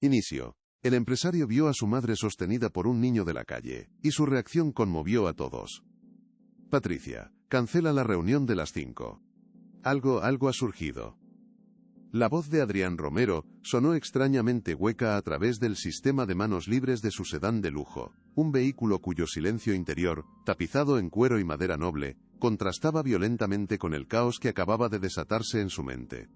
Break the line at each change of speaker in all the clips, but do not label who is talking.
Inicio. El empresario vio a su madre sostenida por un niño de la calle, y su reacción conmovió a todos. Patricia, cancela la reunión de las 5. Algo ha surgido. La voz de Adrián Romero sonó extrañamente hueca a través del sistema de manos libres de su sedán de lujo, un vehículo cuyo silencio interior, tapizado en cuero y madera noble, contrastaba violentamente con el caos que acababa de desatarse en su mente.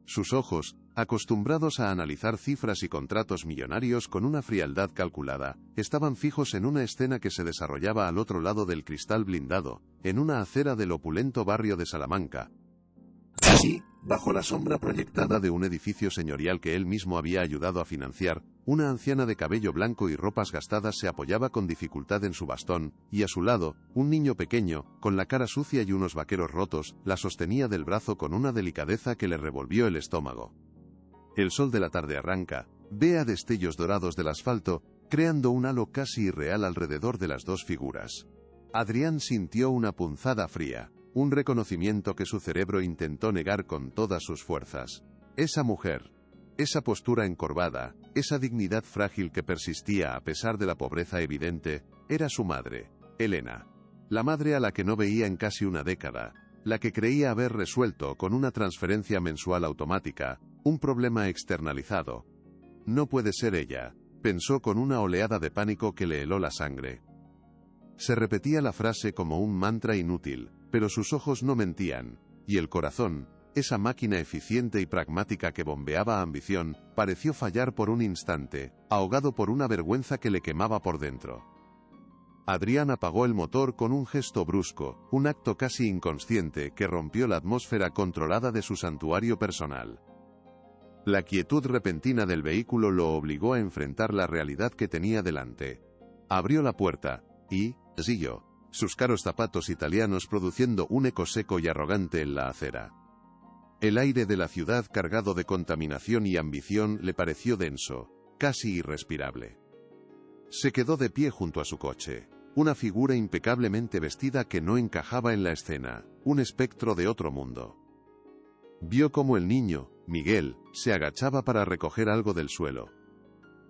Sus ojos, acostumbrados a analizar cifras y contratos millonarios con una frialdad calculada, estaban fijos en una escena que se desarrollaba al otro lado del cristal blindado, en una acera del opulento barrio de Salamanca. Así, bajo la sombra proyectada de un edificio señorial que él mismo había ayudado a financiar, una anciana de cabello blanco y ropas gastadas se apoyaba con dificultad en su bastón, y a su lado, un niño pequeño, con la cara sucia y unos vaqueros rotos, la sostenía del brazo con una delicadeza que le revolvió el estómago. El sol de la tarde arranca, ve a destellos dorados del asfalto, creando un halo casi irreal alrededor de las dos figuras. Adrián sintió una punzada fría. Un reconocimiento que su cerebro intentó negar con todas sus fuerzas. Esa mujer, esa postura encorvada, esa dignidad frágil que persistía a pesar de la pobreza evidente, era su madre, Elena. La madre a la que no veía en casi una década, la que creía haber resuelto con una transferencia mensual automática, un problema externalizado. No puede ser ella, pensó con una oleada de pánico que le heló la sangre. Se repetía la frase como un mantra inútil, pero sus ojos no mentían, y el corazón, esa máquina eficiente y pragmática que bombeaba ambición, pareció fallar por un instante, ahogado por una vergüenza que le quemaba por dentro. Adrián apagó el motor con un gesto brusco, un acto casi inconsciente que rompió la atmósfera controlada de su santuario personal. La quietud repentina del vehículo lo obligó a enfrentar la realidad que tenía delante. Abrió la puerta, y, siguió, sus caros zapatos italianos produciendo un eco seco y arrogante en la acera. El aire de la ciudad cargado de contaminación y ambición le pareció denso, casi irrespirable. Se quedó de pie junto a su coche, una figura impecablemente vestida que no encajaba en la escena, un espectro de otro mundo. Vio cómo el niño, Miguel, se agachaba para recoger algo del suelo.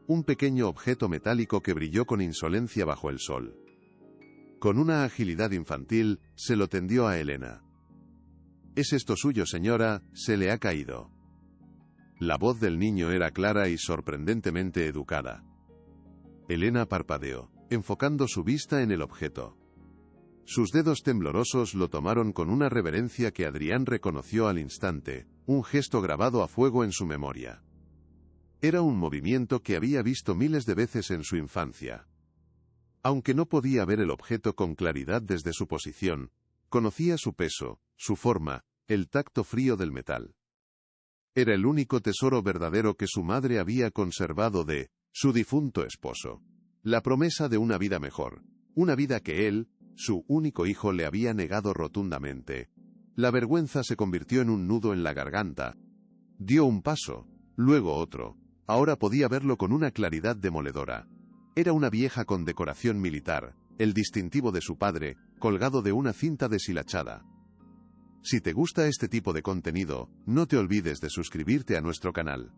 Un pequeño objeto metálico que brilló con insolencia bajo el sol. Con una agilidad infantil, se lo tendió a Elena. «¿Es esto suyo, señora? Se le ha caído». La voz del niño era clara y sorprendentemente educada. Elena parpadeó, enfocando su vista en el objeto. Sus dedos temblorosos lo tomaron con una reverencia que Adrián reconoció al instante, un gesto grabado a fuego en su memoria. Era un movimiento que había visto miles de veces en su infancia. Aunque no podía ver el objeto con claridad desde su posición, conocía su peso, su forma, el tacto frío del metal. Era el único tesoro verdadero que su madre había conservado de su difunto esposo. La promesa de una vida mejor, una vida que él, su único hijo, le había negado rotundamente. La vergüenza se convirtió en un nudo en la garganta. Dio un paso, luego otro. Ahora podía verlo con una claridad demoledora. Era una vieja condecoración militar, el distintivo de su padre, colgado de una cinta deshilachada. Si te gusta este tipo de contenido, no te olvides de suscribirte a nuestro canal.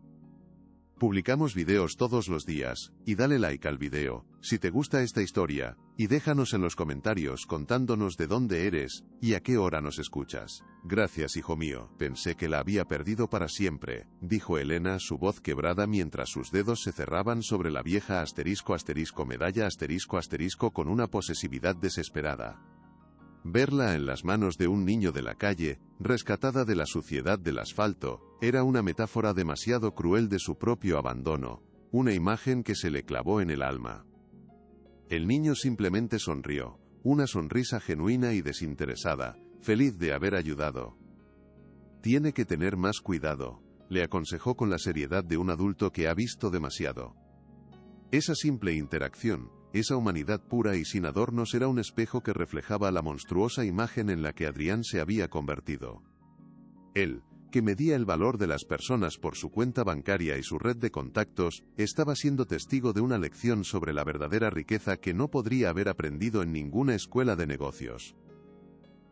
Publicamos videos todos los días, y dale like al video, si te gusta esta historia, y déjanos en los comentarios contándonos de dónde eres, y a qué hora nos escuchas. Gracias, hijo mío, pensé que la había perdido para siempre, dijo Elena, su voz quebrada mientras sus dedos se cerraban sobre la vieja medalla con una posesividad desesperada. Verla en las manos de un niño de la calle, rescatada de la suciedad del asfalto, era una metáfora demasiado cruel de su propio abandono, una imagen que se le clavó en el alma. El niño simplemente sonrió, una sonrisa genuina y desinteresada, feliz de haber ayudado. Tiene que tener más cuidado, le aconsejó con la seriedad de un adulto que ha visto demasiado. Esa simple interacción, esa humanidad pura y sin adornos era un espejo que reflejaba la monstruosa imagen en la que Adrián se había convertido. Él, que medía el valor de las personas por su cuenta bancaria y su red de contactos, estaba siendo testigo de una lección sobre la verdadera riqueza que no podría haber aprendido en ninguna escuela de negocios.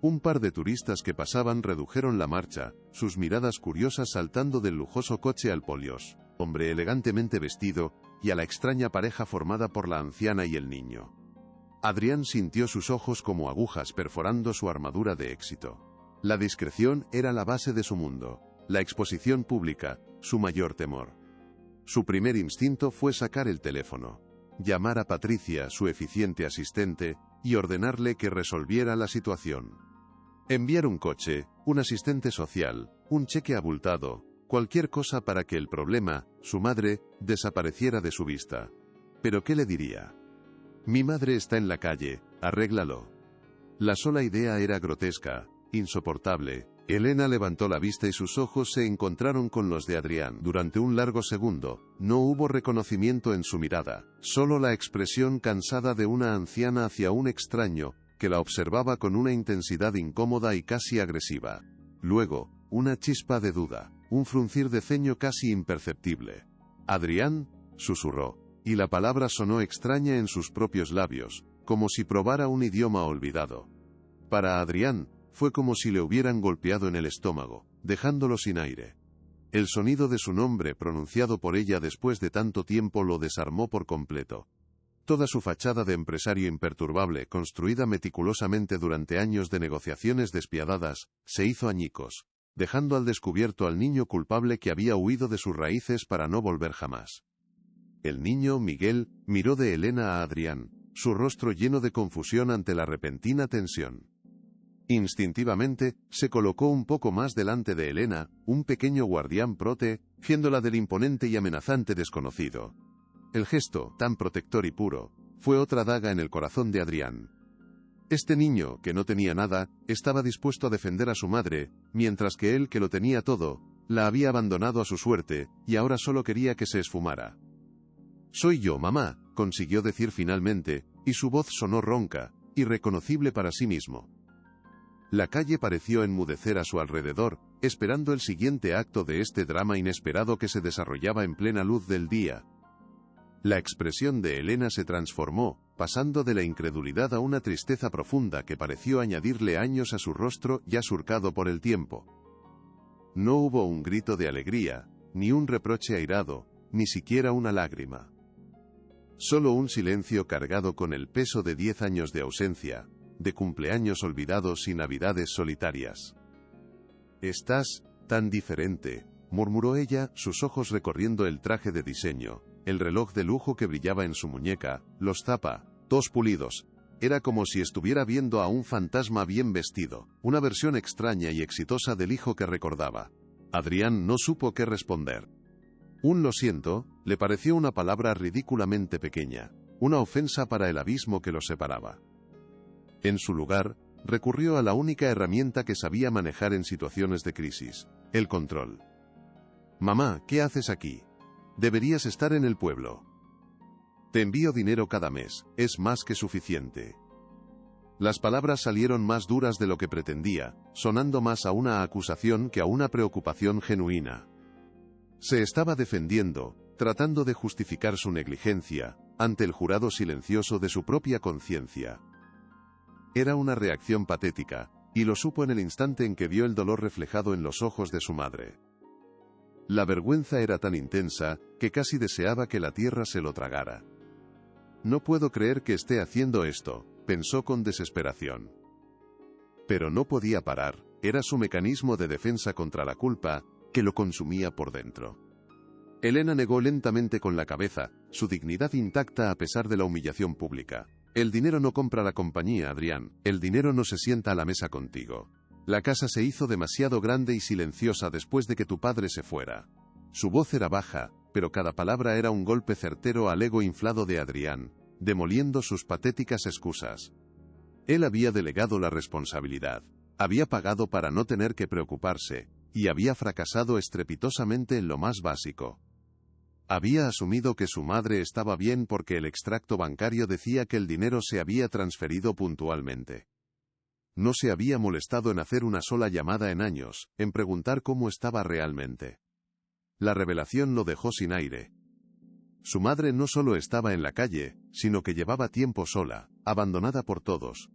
Un par de turistas que pasaban redujeron la marcha, sus miradas curiosas saltando del lujoso coche al Polios. hombre elegantemente vestido, y a la extraña pareja formada por la anciana y el niño. Adrián sintió sus ojos como agujas perforando su armadura de éxito. La discreción era la base de su mundo, la exposición pública, su mayor temor. Su primer instinto fue sacar el teléfono, llamar a Patricia, su eficiente asistente, y ordenarle que resolviera la situación. Enviar un coche, un asistente social, un cheque abultado, cualquier cosa para que el problema, su madre, desapareciera de su vista. ¿Pero qué le diría? Mi madre está en la calle, arréglalo. La sola idea era grotesca, insoportable. Elena levantó la vista y sus ojos se encontraron con los de Adrián. Durante un largo segundo, no hubo reconocimiento en su mirada, solo la expresión cansada de una anciana hacia un extraño, que la observaba con una intensidad incómoda y casi agresiva. Luego, una chispa de duda, un fruncir de ceño casi imperceptible. Adrián, susurró, y la palabra sonó extraña en sus propios labios, como si probara un idioma olvidado. Para Adrián, fue como si le hubieran golpeado en el estómago, dejándolo sin aire. El sonido de su nombre pronunciado por ella después de tanto tiempo lo desarmó por completo. Toda su fachada de empresario imperturbable, construida meticulosamente durante años de negociaciones despiadadas, se hizo añicos, dejando al descubierto al niño culpable que había huido de sus raíces para no volver jamás. El niño, Miguel, miró de Elena a Adrián, su rostro lleno de confusión ante la repentina tensión. Instintivamente, se colocó un poco más delante de Elena, un pequeño guardián protegiéndola del imponente y amenazante desconocido. El gesto, tan protector y puro, fue otra daga en el corazón de Adrián. Este niño, que no tenía nada, estaba dispuesto a defender a su madre, mientras que él, que lo tenía todo, la había abandonado a su suerte, y ahora solo quería que se esfumara. «Soy yo, mamá», consiguió decir finalmente, y su voz sonó ronca, irreconocible para sí mismo. La calle pareció enmudecer a su alrededor, esperando el siguiente acto de este drama inesperado que se desarrollaba en plena luz del día. La expresión de Elena se transformó, pasando de la incredulidad a una tristeza profunda que pareció añadirle años a su rostro ya surcado por el tiempo. No hubo un grito de alegría, ni un reproche airado, ni siquiera una lágrima. Solo un silencio cargado con el peso de 10 años de ausencia, de cumpleaños olvidados y navidades solitarias. «Estás tan diferente», murmuró ella, sus ojos recorriendo el traje de diseño, el reloj de lujo que brillaba en su muñeca, los zapatos pulidos. Era como si estuviera viendo a un fantasma bien vestido, una versión extraña y exitosa del hijo que recordaba. Adrián no supo qué responder. Un «lo siento» le pareció una palabra ridículamente pequeña, una ofensa para el abismo que los separaba. En su lugar, recurrió a la única herramienta que sabía manejar en situaciones de crisis: el control. «Mamá, ¿qué haces aquí? Deberías estar en el pueblo. Te envío dinero cada mes, es más que suficiente». Las palabras salieron más duras de lo que pretendía, sonando más a una acusación que a una preocupación genuina. Se estaba defendiendo, tratando de justificar su negligencia, ante el jurado silencioso de su propia conciencia. Era una reacción patética, y lo supo en el instante en que vio el dolor reflejado en los ojos de su madre. La vergüenza era tan intensa, que casi deseaba que la tierra se lo tragara. «No puedo creer que esté haciendo esto», pensó con desesperación. Pero no podía parar, era su mecanismo de defensa contra la culpa, que lo consumía por dentro. Elena negó lentamente con la cabeza, su dignidad intacta a pesar de la humillación pública. «El dinero no compra la compañía, Adrián, el dinero no se sienta a la mesa contigo. La casa se hizo demasiado grande y silenciosa después de que tu padre se fuera». Su voz era baja, pero cada palabra era un golpe certero al ego inflado de Adrián, demoliendo sus patéticas excusas. Él había delegado la responsabilidad, había pagado para no tener que preocuparse, y había fracasado estrepitosamente en lo más básico. Había asumido que su madre estaba bien porque el extracto bancario decía que el dinero se había transferido puntualmente. No se había molestado en hacer una sola llamada en años, en preguntar cómo estaba realmente. La revelación lo dejó sin aire. Su madre no solo estaba en la calle, sino que llevaba tiempo sola, abandonada por todos.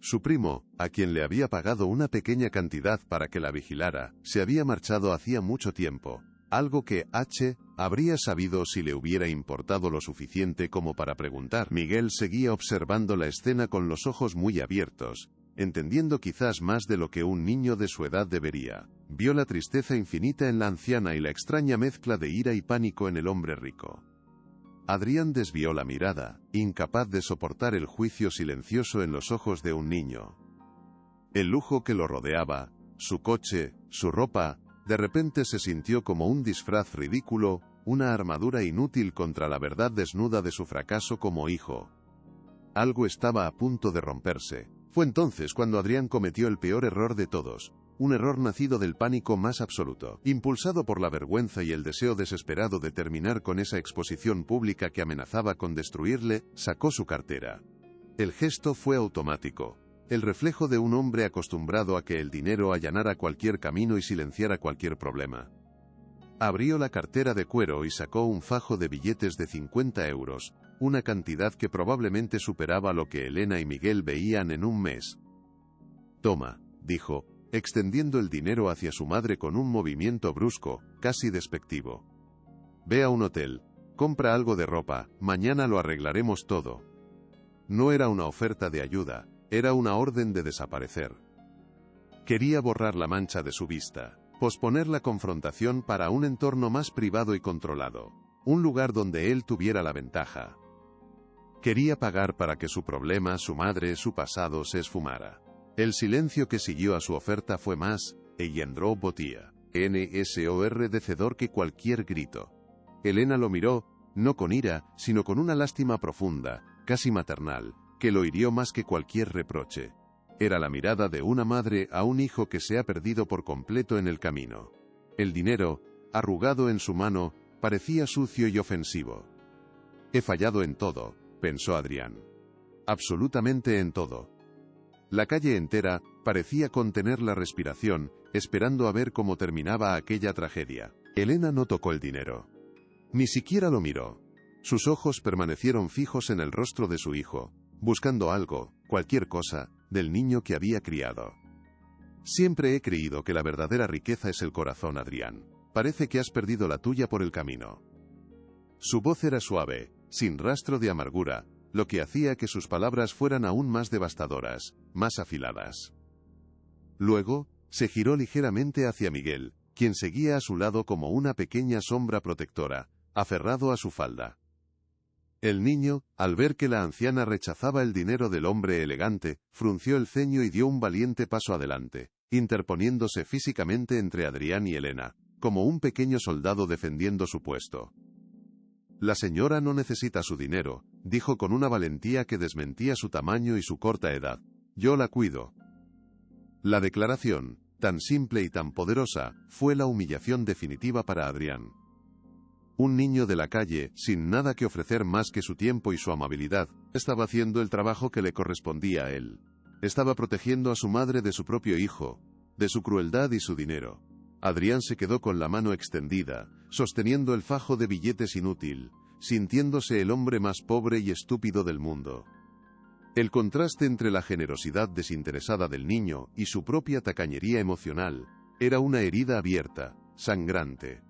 Su primo, a quien le había pagado una pequeña cantidad para que la vigilara, se había marchado hacía mucho tiempo. Algo que H. habría sabido si le hubiera importado lo suficiente como para preguntar. Miguel seguía observando la escena con los ojos muy abiertos, entendiendo quizás más de lo que un niño de su edad debería. Vio la tristeza infinita en la anciana y la extraña mezcla de ira y pánico en el hombre rico. Adrián desvió la mirada, incapaz de soportar el juicio silencioso en los ojos de un niño. El lujo que lo rodeaba, su coche, su ropa, de repente se sintió como un disfraz ridículo, una armadura inútil contra la verdad desnuda de su fracaso como hijo. Algo estaba a punto de romperse. Fue entonces cuando Adrián cometió el peor error de todos, un error nacido del pánico más absoluto. Impulsado por la vergüenza y el deseo desesperado de terminar con esa exposición pública que amenazaba con destruirle, sacó su cartera. El gesto fue automático, el reflejo de un hombre acostumbrado a que el dinero allanara cualquier camino y silenciara cualquier problema. Abrió la cartera de cuero y sacó un fajo de billetes de 50 euros, una cantidad que probablemente superaba lo que Elena y Miguel veían en un mes. «Toma», dijo, extendiendo el dinero hacia su madre con un movimiento brusco, casi despectivo. «Ve a un hotel, compra algo de ropa, mañana lo arreglaremos todo». No era una oferta de ayuda, era una orden de desaparecer. Quería borrar la mancha de su vista, posponer la confrontación para un entorno más privado y controlado, un lugar donde él tuviera la ventaja. Quería pagar para que su problema, su madre, su pasado se esfumara. El silencio que siguió a su oferta fue más ensordecedor que cualquier grito. Elena lo miró, no con ira, sino con una lástima profunda, casi maternal, que lo hirió más que cualquier reproche. Era la mirada de una madre a un hijo que se ha perdido por completo en el camino. El dinero, arrugado en su mano, parecía sucio y ofensivo. «He fallado en todo», pensó Adrián. Absolutamente en todo. La calle entera parecía contener la respiración, esperando a ver cómo terminaba aquella tragedia. Elena no tocó el dinero. Ni siquiera lo miró. Sus ojos permanecieron fijos en el rostro de su hijo, buscando algo, cualquier cosa, del niño que había criado. «Siempre he creído que la verdadera riqueza es el corazón, Adrián. Parece que has perdido la tuya por el camino». Su voz era suave, sin rastro de amargura, lo que hacía que sus palabras fueran aún más devastadoras, más afiladas. Luego, se giró ligeramente hacia Miguel, quien seguía a su lado como una pequeña sombra protectora, aferrado a su falda. El niño, al ver que la anciana rechazaba el dinero del hombre elegante, frunció el ceño y dio un valiente paso adelante, interponiéndose físicamente entre Adrián y Elena, como un pequeño soldado defendiendo su puesto. «La señora no necesita su dinero», dijo con una valentía que desmentía su tamaño y su corta edad. «Yo la cuido». La declaración, tan simple y tan poderosa, fue la humillación definitiva para Adrián. Un niño de la calle, sin nada que ofrecer más que su tiempo y su amabilidad, estaba haciendo el trabajo que le correspondía a él. Estaba protegiendo a su madre de su propio hijo, de su crueldad y su dinero. Adrián se quedó con la mano extendida, sosteniendo el fajo de billetes inútil, sintiéndose el hombre más pobre y estúpido del mundo. El contraste entre la generosidad desinteresada del niño y su propia tacañería emocional era una herida abierta, sangrante.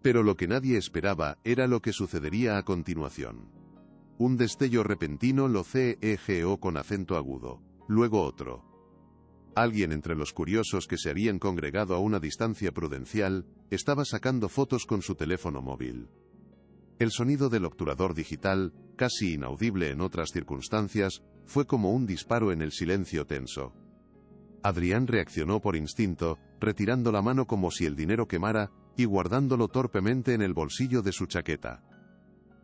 Pero lo que nadie esperaba era lo que sucedería a continuación. Un destello repentino lo cegó con acento agudo, luego otro. Alguien entre los curiosos que se habían congregado a una distancia prudencial, estaba sacando fotos con su teléfono móvil. El sonido del obturador digital, casi inaudible en otras circunstancias, fue como un disparo en el silencio tenso. Adrián reaccionó por instinto, retirando la mano como si el dinero quemara, y guardándolo torpemente en el bolsillo de su chaqueta.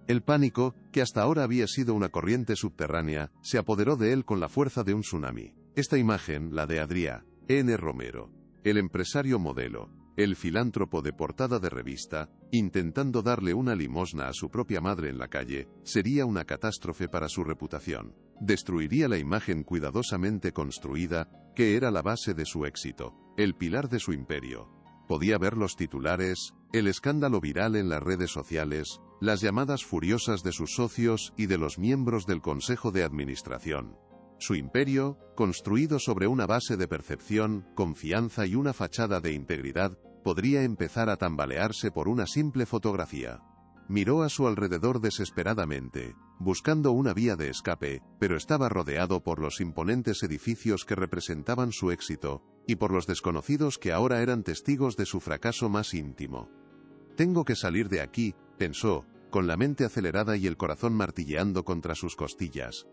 El pánico, que hasta ahora había sido una corriente subterránea, se apoderó de él con la fuerza de un tsunami. Esta imagen, la de Adrián N. Romero, el empresario modelo, el filántropo de portada de revista, intentando darle una limosna a su propia madre en la calle, sería una catástrofe para su reputación. Destruiría la imagen cuidadosamente construida, que era la base de su éxito, el pilar de su imperio. Podía ver los titulares, el escándalo viral en las redes sociales, las llamadas furiosas de sus socios y de los miembros del Consejo de Administración. Su imperio, construido sobre una base de percepción, confianza y una fachada de integridad, podría empezar a tambalearse por una simple fotografía. Miró a su alrededor desesperadamente, buscando una vía de escape, pero estaba rodeado por los imponentes edificios que representaban su éxito, y por los desconocidos que ahora eran testigos de su fracaso más íntimo. «Tengo que salir de aquí», pensó, con la mente acelerada y el corazón martilleando contra sus costillas.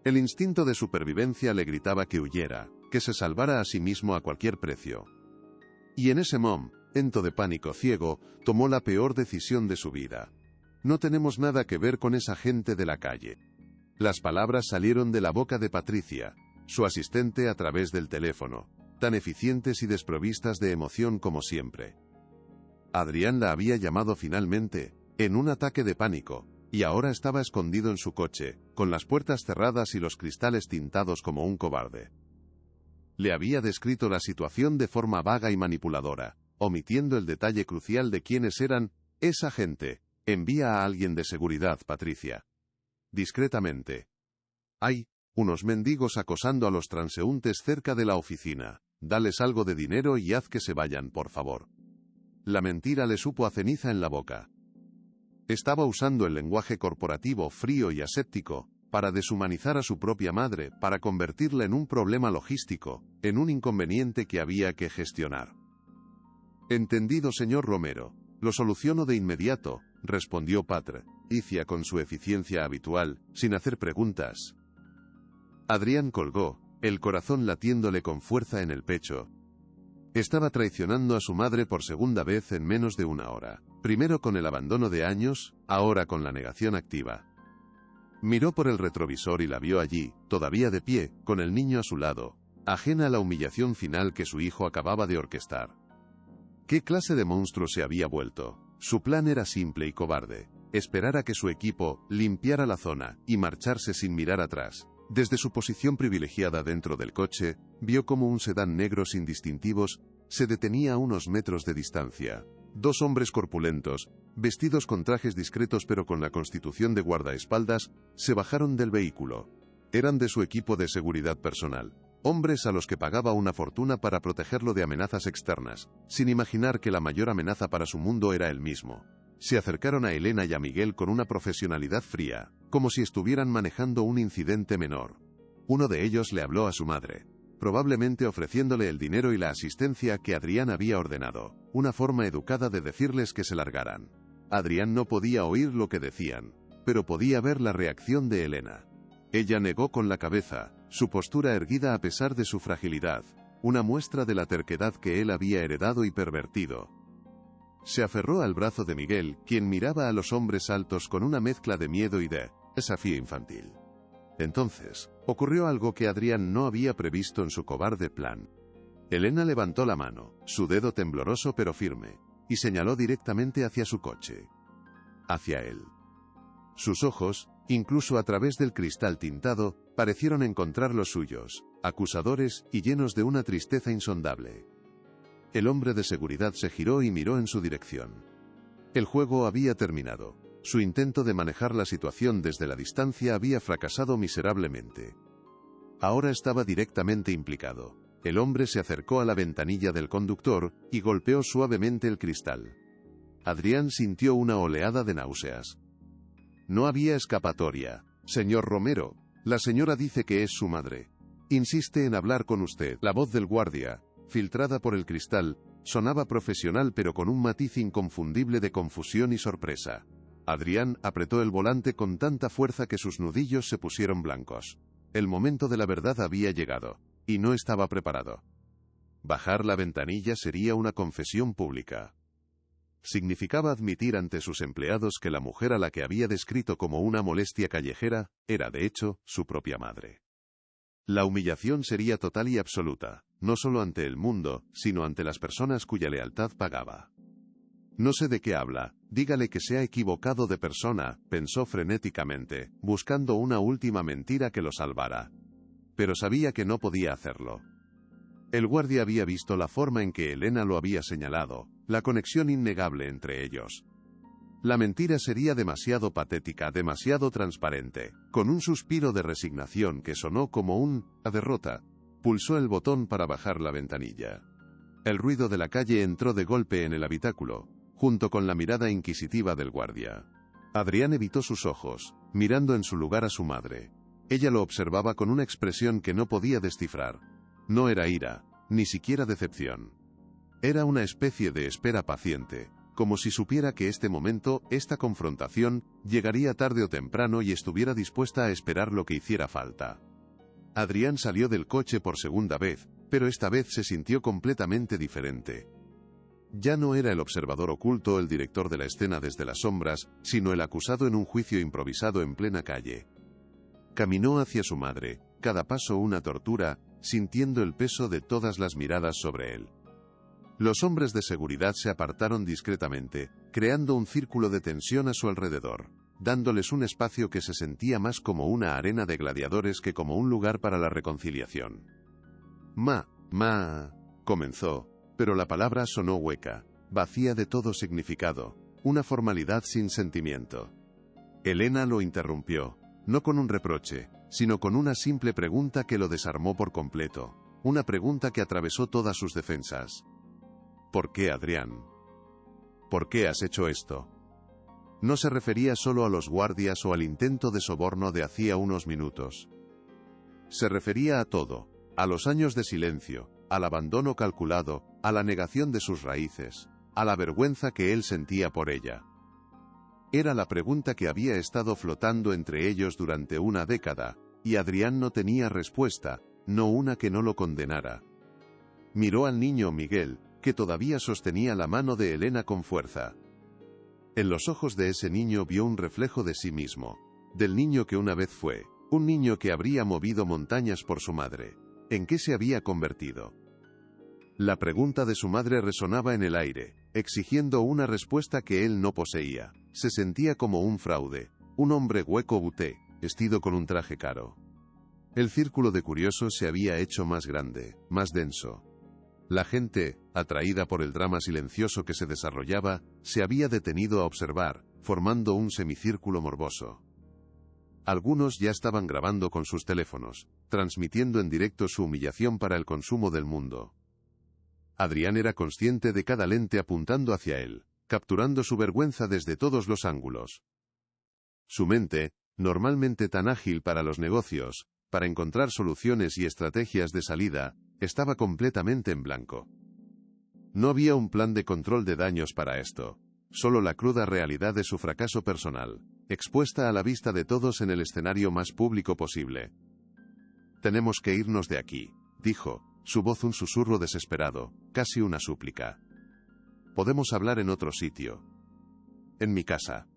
El instinto de supervivencia le gritaba que huyera, que se salvara a sí mismo a cualquier precio. Y en ese momento de pánico ciego, tomó la peor decisión de su vida. «No tenemos nada que ver con esa gente de la calle». Las palabras salieron de la boca de Patricia, su asistente a través del teléfono, tan eficientes y desprovistas de emoción como siempre. Adrián la había llamado finalmente, en un ataque de pánico, y ahora estaba escondido en su coche, con las puertas cerradas y los cristales tintados como un cobarde. Le había descrito la situación de forma vaga y manipuladora, omitiendo el detalle crucial de quiénes eran esa gente. «Envía a alguien de seguridad, Patricia». Discretamente. «Hay unos mendigos acosando a los transeúntes cerca de la oficina. Dales algo de dinero y haz que se vayan, por favor». La mentira le supo a ceniza en la boca. Estaba usando el lenguaje corporativo frío y aséptico, para deshumanizar a su propia madre, para convertirla en un problema logístico, en un inconveniente que había que gestionar. «Entendido, señor Romero. Lo soluciono de inmediato», respondió Patricia con su eficiencia habitual, sin hacer preguntas. Adrián colgó, el corazón latiéndole con fuerza en el pecho. Estaba traicionando a su madre por segunda vez en menos de una hora. Primero con el abandono de años, ahora con la negación activa. Miró por el retrovisor y la vio allí, todavía de pie, con el niño a su lado, ajena a la humillación final que su hijo acababa de orquestar. ¿Qué clase de monstruo se había vuelto? Su plan era simple y cobarde: esperar a que su equipo limpiara la zona y marcharse sin mirar atrás. Desde su posición privilegiada dentro del coche, vio como un sedán negro sin distintivos se detenía a unos metros de distancia. Dos hombres corpulentos, vestidos con trajes discretos pero con la constitución de guardaespaldas, se bajaron del vehículo. Eran de su equipo de seguridad personal. Hombres a los que pagaba una fortuna para protegerlo de amenazas externas, sin imaginar que la mayor amenaza para su mundo era él mismo. Se acercaron a Elena y a Miguel con una profesionalidad fría, como si estuvieran manejando un incidente menor. Uno de ellos le habló a su madre, probablemente ofreciéndole el dinero y la asistencia que Adrián había ordenado, una forma educada de decirles que se largaran. Adrián no podía oír lo que decían, pero podía ver la reacción de Elena. Ella negó con la cabeza, su postura erguida a pesar de su fragilidad, una muestra de la terquedad que él había heredado y pervertido. Se aferró al brazo de Miguel, quien miraba a los hombres altos con una mezcla de miedo y de desafío infantil. Entonces, ocurrió algo que Adrián no había previsto en su cobarde plan. Elena levantó la mano, su dedo tembloroso pero firme, y señaló directamente hacia su coche. Hacia él. Sus ojos, incluso a través del cristal tintado, parecieron encontrar los suyos, acusadores y llenos de una tristeza insondable. El hombre de seguridad se giró y miró en su dirección. El juego había terminado. Su intento de manejar la situación desde la distancia había fracasado miserablemente. Ahora estaba directamente implicado. El hombre se acercó a la ventanilla del conductor y golpeó suavemente el cristal. Adrián sintió una oleada de náuseas. No había escapatoria. «Señor Romero, la señora dice que es su madre. Insiste en hablar con usted». La voz del guardia, filtrada por el cristal, sonaba profesional pero con un matiz inconfundible de confusión y sorpresa. Adrián apretó el volante con tanta fuerza que sus nudillos se pusieron blancos. El momento de la verdad había llegado, y no estaba preparado. Bajar la ventanilla sería una confesión pública. Significaba admitir ante sus empleados que la mujer a la que había descrito como una molestia callejera, era de hecho, su propia madre. La humillación sería total y absoluta, no solo ante el mundo, sino ante las personas cuya lealtad pagaba. «No sé de qué habla, dígale que se ha equivocado de persona», pensó frenéticamente, buscando una última mentira que lo salvara. Pero sabía que no podía hacerlo. El guardia había visto la forma en que Elena lo había señalado, la conexión innegable entre ellos. La mentira sería demasiado patética, demasiado transparente. Con un suspiro de resignación que sonó como una derrota, pulsó el botón para bajar la ventanilla. El ruido de la calle entró de golpe en el habitáculo, junto con la mirada inquisitiva del guardia. Adrián evitó sus ojos, mirando en su lugar a su madre. Ella lo observaba con una expresión que no podía descifrar. No era ira, ni siquiera decepción. Era una especie de espera paciente, como si supiera que este momento, esta confrontación, llegaría tarde o temprano y estuviera dispuesta a esperar lo que hiciera falta. Adrián salió del coche por segunda vez, pero esta vez se sintió completamente diferente. Ya no era el observador oculto, el director de la escena desde las sombras, sino el acusado en un juicio improvisado en plena calle. Caminó hacia su madre, cada paso una tortura, sintiendo el peso de todas las miradas sobre él. Los hombres de seguridad se apartaron discretamente, creando un círculo de tensión a su alrededor, dándoles un espacio que se sentía más como una arena de gladiadores que como un lugar para la reconciliación. Comenzó, pero la palabra sonó hueca, vacía de todo significado, una formalidad sin sentimiento. Elena lo interrumpió, no con un reproche, sino con una simple pregunta que lo desarmó por completo, una pregunta que atravesó todas sus defensas. ¿Por qué, Adrián? ¿Por qué has hecho esto? No se refería solo a los guardias o al intento de soborno de hacía unos minutos. Se refería a todo, a los años de silencio, al abandono calculado, a la negación de sus raíces, a la vergüenza que él sentía por ella. Era la pregunta que había estado flotando entre ellos durante una década, y Adrián no tenía respuesta, no una que no lo condenara. Miró al niño Miguel, que todavía sostenía la mano de Elena con fuerza. En los ojos de ese niño vio un reflejo de sí mismo, del niño que una vez fue, un niño que habría movido montañas por su madre. ¿En qué se había convertido? La pregunta de su madre resonaba en el aire, exigiendo una respuesta que él no poseía. Se sentía como un fraude, un hombre hueco buté, vestido con un traje caro. El círculo de curiosos se había hecho más grande, más denso. La gente, atraída por el drama silencioso que se desarrollaba, se había detenido a observar, formando un semicírculo morboso. Algunos ya estaban grabando con sus teléfonos, transmitiendo en directo su humillación para el consumo del mundo. Adrián era consciente de cada lente apuntando hacia él, capturando su vergüenza desde todos los ángulos. Su mente, normalmente tan ágil para los negocios, para encontrar soluciones y estrategias de salida, estaba completamente en blanco. No había un plan de control de daños para esto, solo la cruda realidad de su fracaso personal, expuesta a la vista de todos en el escenario más público posible. «Tenemos que irnos de aquí», dijo, su voz un susurro desesperado, casi una súplica. «Podemos hablar en otro sitio. En mi casa».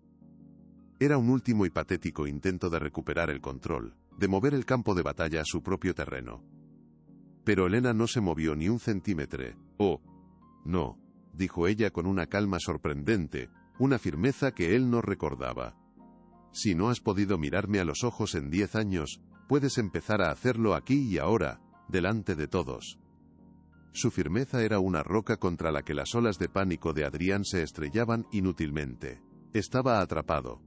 Era un último y patético intento de recuperar el control, de mover el campo de batalla a su propio terreno. Pero Elena no se movió ni un centímetro. «Oh, no», dijo ella con una calma sorprendente, una firmeza que él no recordaba. «Si no has podido mirarme a los ojos en 10 años, puedes empezar a hacerlo aquí y ahora, delante de todos». Su firmeza era una roca contra la que las olas de pánico de Adrián se estrellaban inútilmente. Estaba atrapado.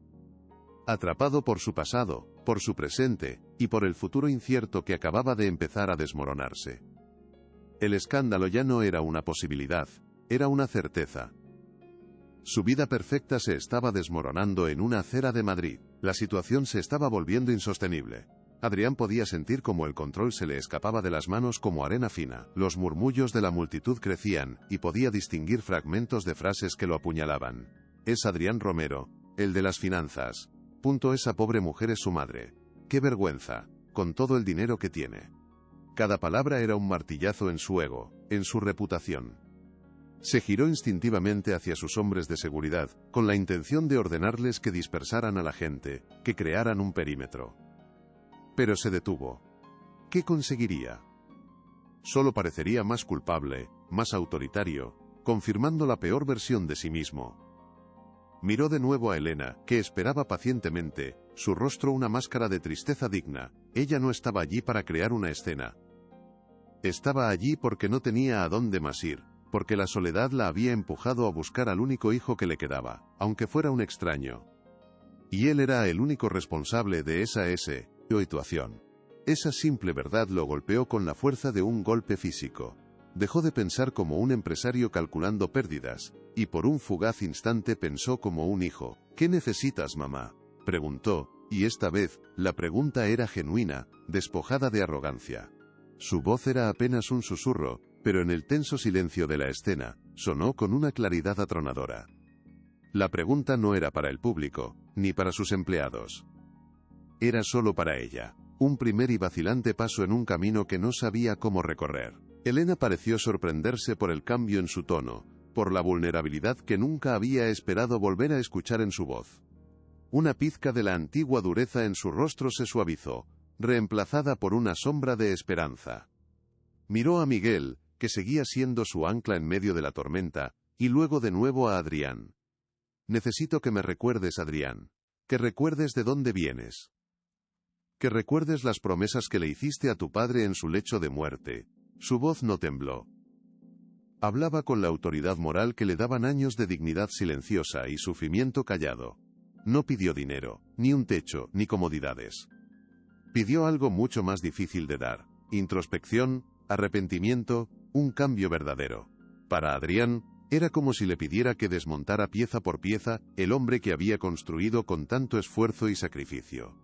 Atrapado por su pasado, por su presente, y por el futuro incierto que acababa de empezar a desmoronarse. El escándalo ya no era una posibilidad, era una certeza. Su vida perfecta se estaba desmoronando en una acera de Madrid. La situación se estaba volviendo insostenible. Adrián podía sentir cómo el control se le escapaba de las manos como arena fina. Los murmullos de la multitud crecían, y podía distinguir fragmentos de frases que lo apuñalaban. «Es Adrián Romero, el de las finanzas. Esa pobre mujer es su madre. ¡Qué vergüenza! Con todo el dinero que tiene». Cada palabra era un martillazo en su ego, en su reputación. Se giró instintivamente hacia sus hombres de seguridad, con la intención de ordenarles que dispersaran a la gente, que crearan un perímetro. Pero se detuvo. ¿Qué conseguiría? Solo parecería más culpable, más autoritario, confirmando la peor versión de sí mismo. Miró de nuevo a Elena, que esperaba pacientemente, su rostro una máscara de tristeza digna. Ella no estaba allí para crear una escena. Estaba allí porque no tenía a dónde más ir, porque la soledad la había empujado a buscar al único hijo que le quedaba, aunque fuera un extraño. Y él era el único responsable de esa situación. Esa simple verdad lo golpeó con la fuerza de un golpe físico. Dejó de pensar como un empresario calculando pérdidas, y por un fugaz instante pensó como un hijo. ¿Qué necesitas, mamá?, preguntó, y esta vez, la pregunta era genuina, despojada de arrogancia. Su voz era apenas un susurro, pero en el tenso silencio de la escena, sonó con una claridad atronadora. La pregunta no era para el público, ni para sus empleados. Era solo para ella, un primer y vacilante paso en un camino que no sabía cómo recorrer. Elena pareció sorprenderse por el cambio en su tono, por la vulnerabilidad que nunca había esperado volver a escuchar en su voz. Una pizca de la antigua dureza en su rostro se suavizó, reemplazada por una sombra de esperanza. Miró a Miguel, que seguía siendo su ancla en medio de la tormenta, y luego de nuevo a Adrián. Necesito que me recuerdes, Adrián. Que recuerdes de dónde vienes. Que recuerdes las promesas que le hiciste a tu padre en su lecho de muerte. Su voz no tembló. Hablaba con la autoridad moral que le daban años de dignidad silenciosa y sufrimiento callado. No pidió dinero, ni un techo, ni comodidades. Pidió algo mucho más difícil de dar: introspección, arrepentimiento, un cambio verdadero. Para Adrián, era como si le pidiera que desmontara pieza por pieza el hombre que había construido con tanto esfuerzo y sacrificio.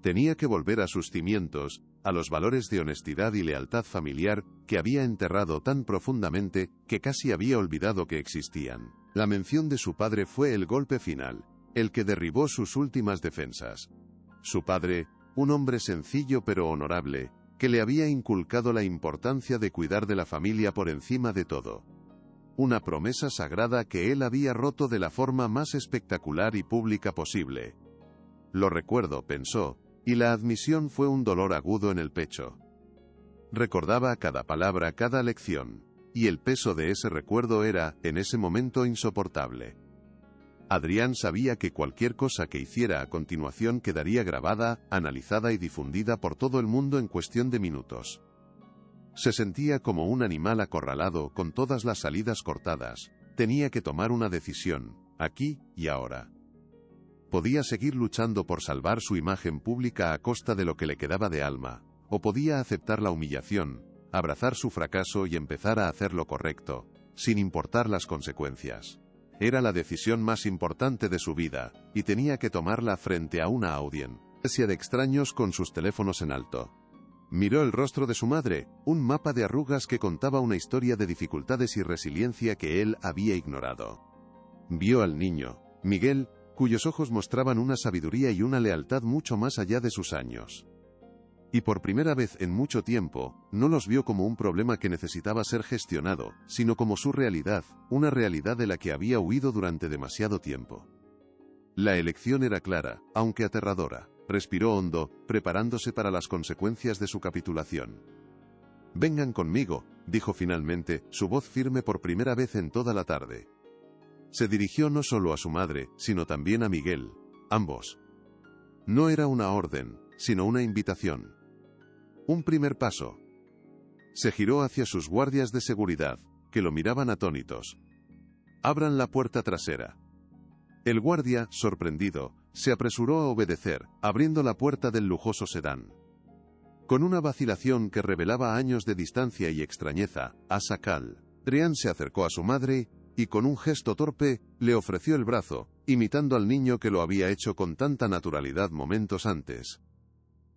Tenía que volver a sus cimientos, a los valores de honestidad y lealtad familiar que había enterrado tan profundamente que casi había olvidado que existían. La mención de su padre fue el golpe final, el que derribó sus últimas defensas. Su padre, un hombre sencillo pero honorable, que le había inculcado la importancia de cuidar de la familia por encima de todo. Una promesa sagrada que él había roto de la forma más espectacular y pública posible. Lo recuerdo, pensó, y la admisión fue un dolor agudo en el pecho. Recordaba cada palabra, cada lección, y el peso de ese recuerdo era, en ese momento, insoportable. Adrián sabía que cualquier cosa que hiciera a continuación quedaría grabada, analizada y difundida por todo el mundo en cuestión de minutos. Se sentía como un animal acorralado con todas las salidas cortadas. Tenía que tomar una decisión, aquí y ahora. Podía seguir luchando por salvar su imagen pública a costa de lo que le quedaba de alma, o podía aceptar la humillación, abrazar su fracaso y empezar a hacer lo correcto, sin importar las consecuencias. Era la decisión más importante de su vida, y tenía que tomarla frente a una audiencia de extraños con sus teléfonos en alto. Miró el rostro de su madre, un mapa de arrugas que contaba una historia de dificultades y resiliencia que él había ignorado. Vio al niño, Miguel, cuyos ojos mostraban una sabiduría y una lealtad mucho más allá de sus años. Y por primera vez en mucho tiempo, no los vio como un problema que necesitaba ser gestionado, sino como su realidad, una realidad de la que había huido durante demasiado tiempo. La elección era clara, aunque aterradora. Respiró hondo, preparándose para las consecuencias de su capitulación. «Vengan conmigo», dijo finalmente, su voz firme por primera vez en toda la tarde. Se dirigió no solo a su madre, sino también a Miguel, ambos. No era una orden, sino una invitación. Un primer paso. Se giró hacia sus guardias de seguridad, que lo miraban atónitos. «Abran la puerta trasera». El guardia, sorprendido, se apresuró a obedecer, abriendo la puerta del lujoso sedán. Con una vacilación que revelaba años de distancia y extrañeza, Adrián se acercó a su madre, y con un gesto torpe, le ofreció el brazo, imitando al niño que lo había hecho con tanta naturalidad momentos antes.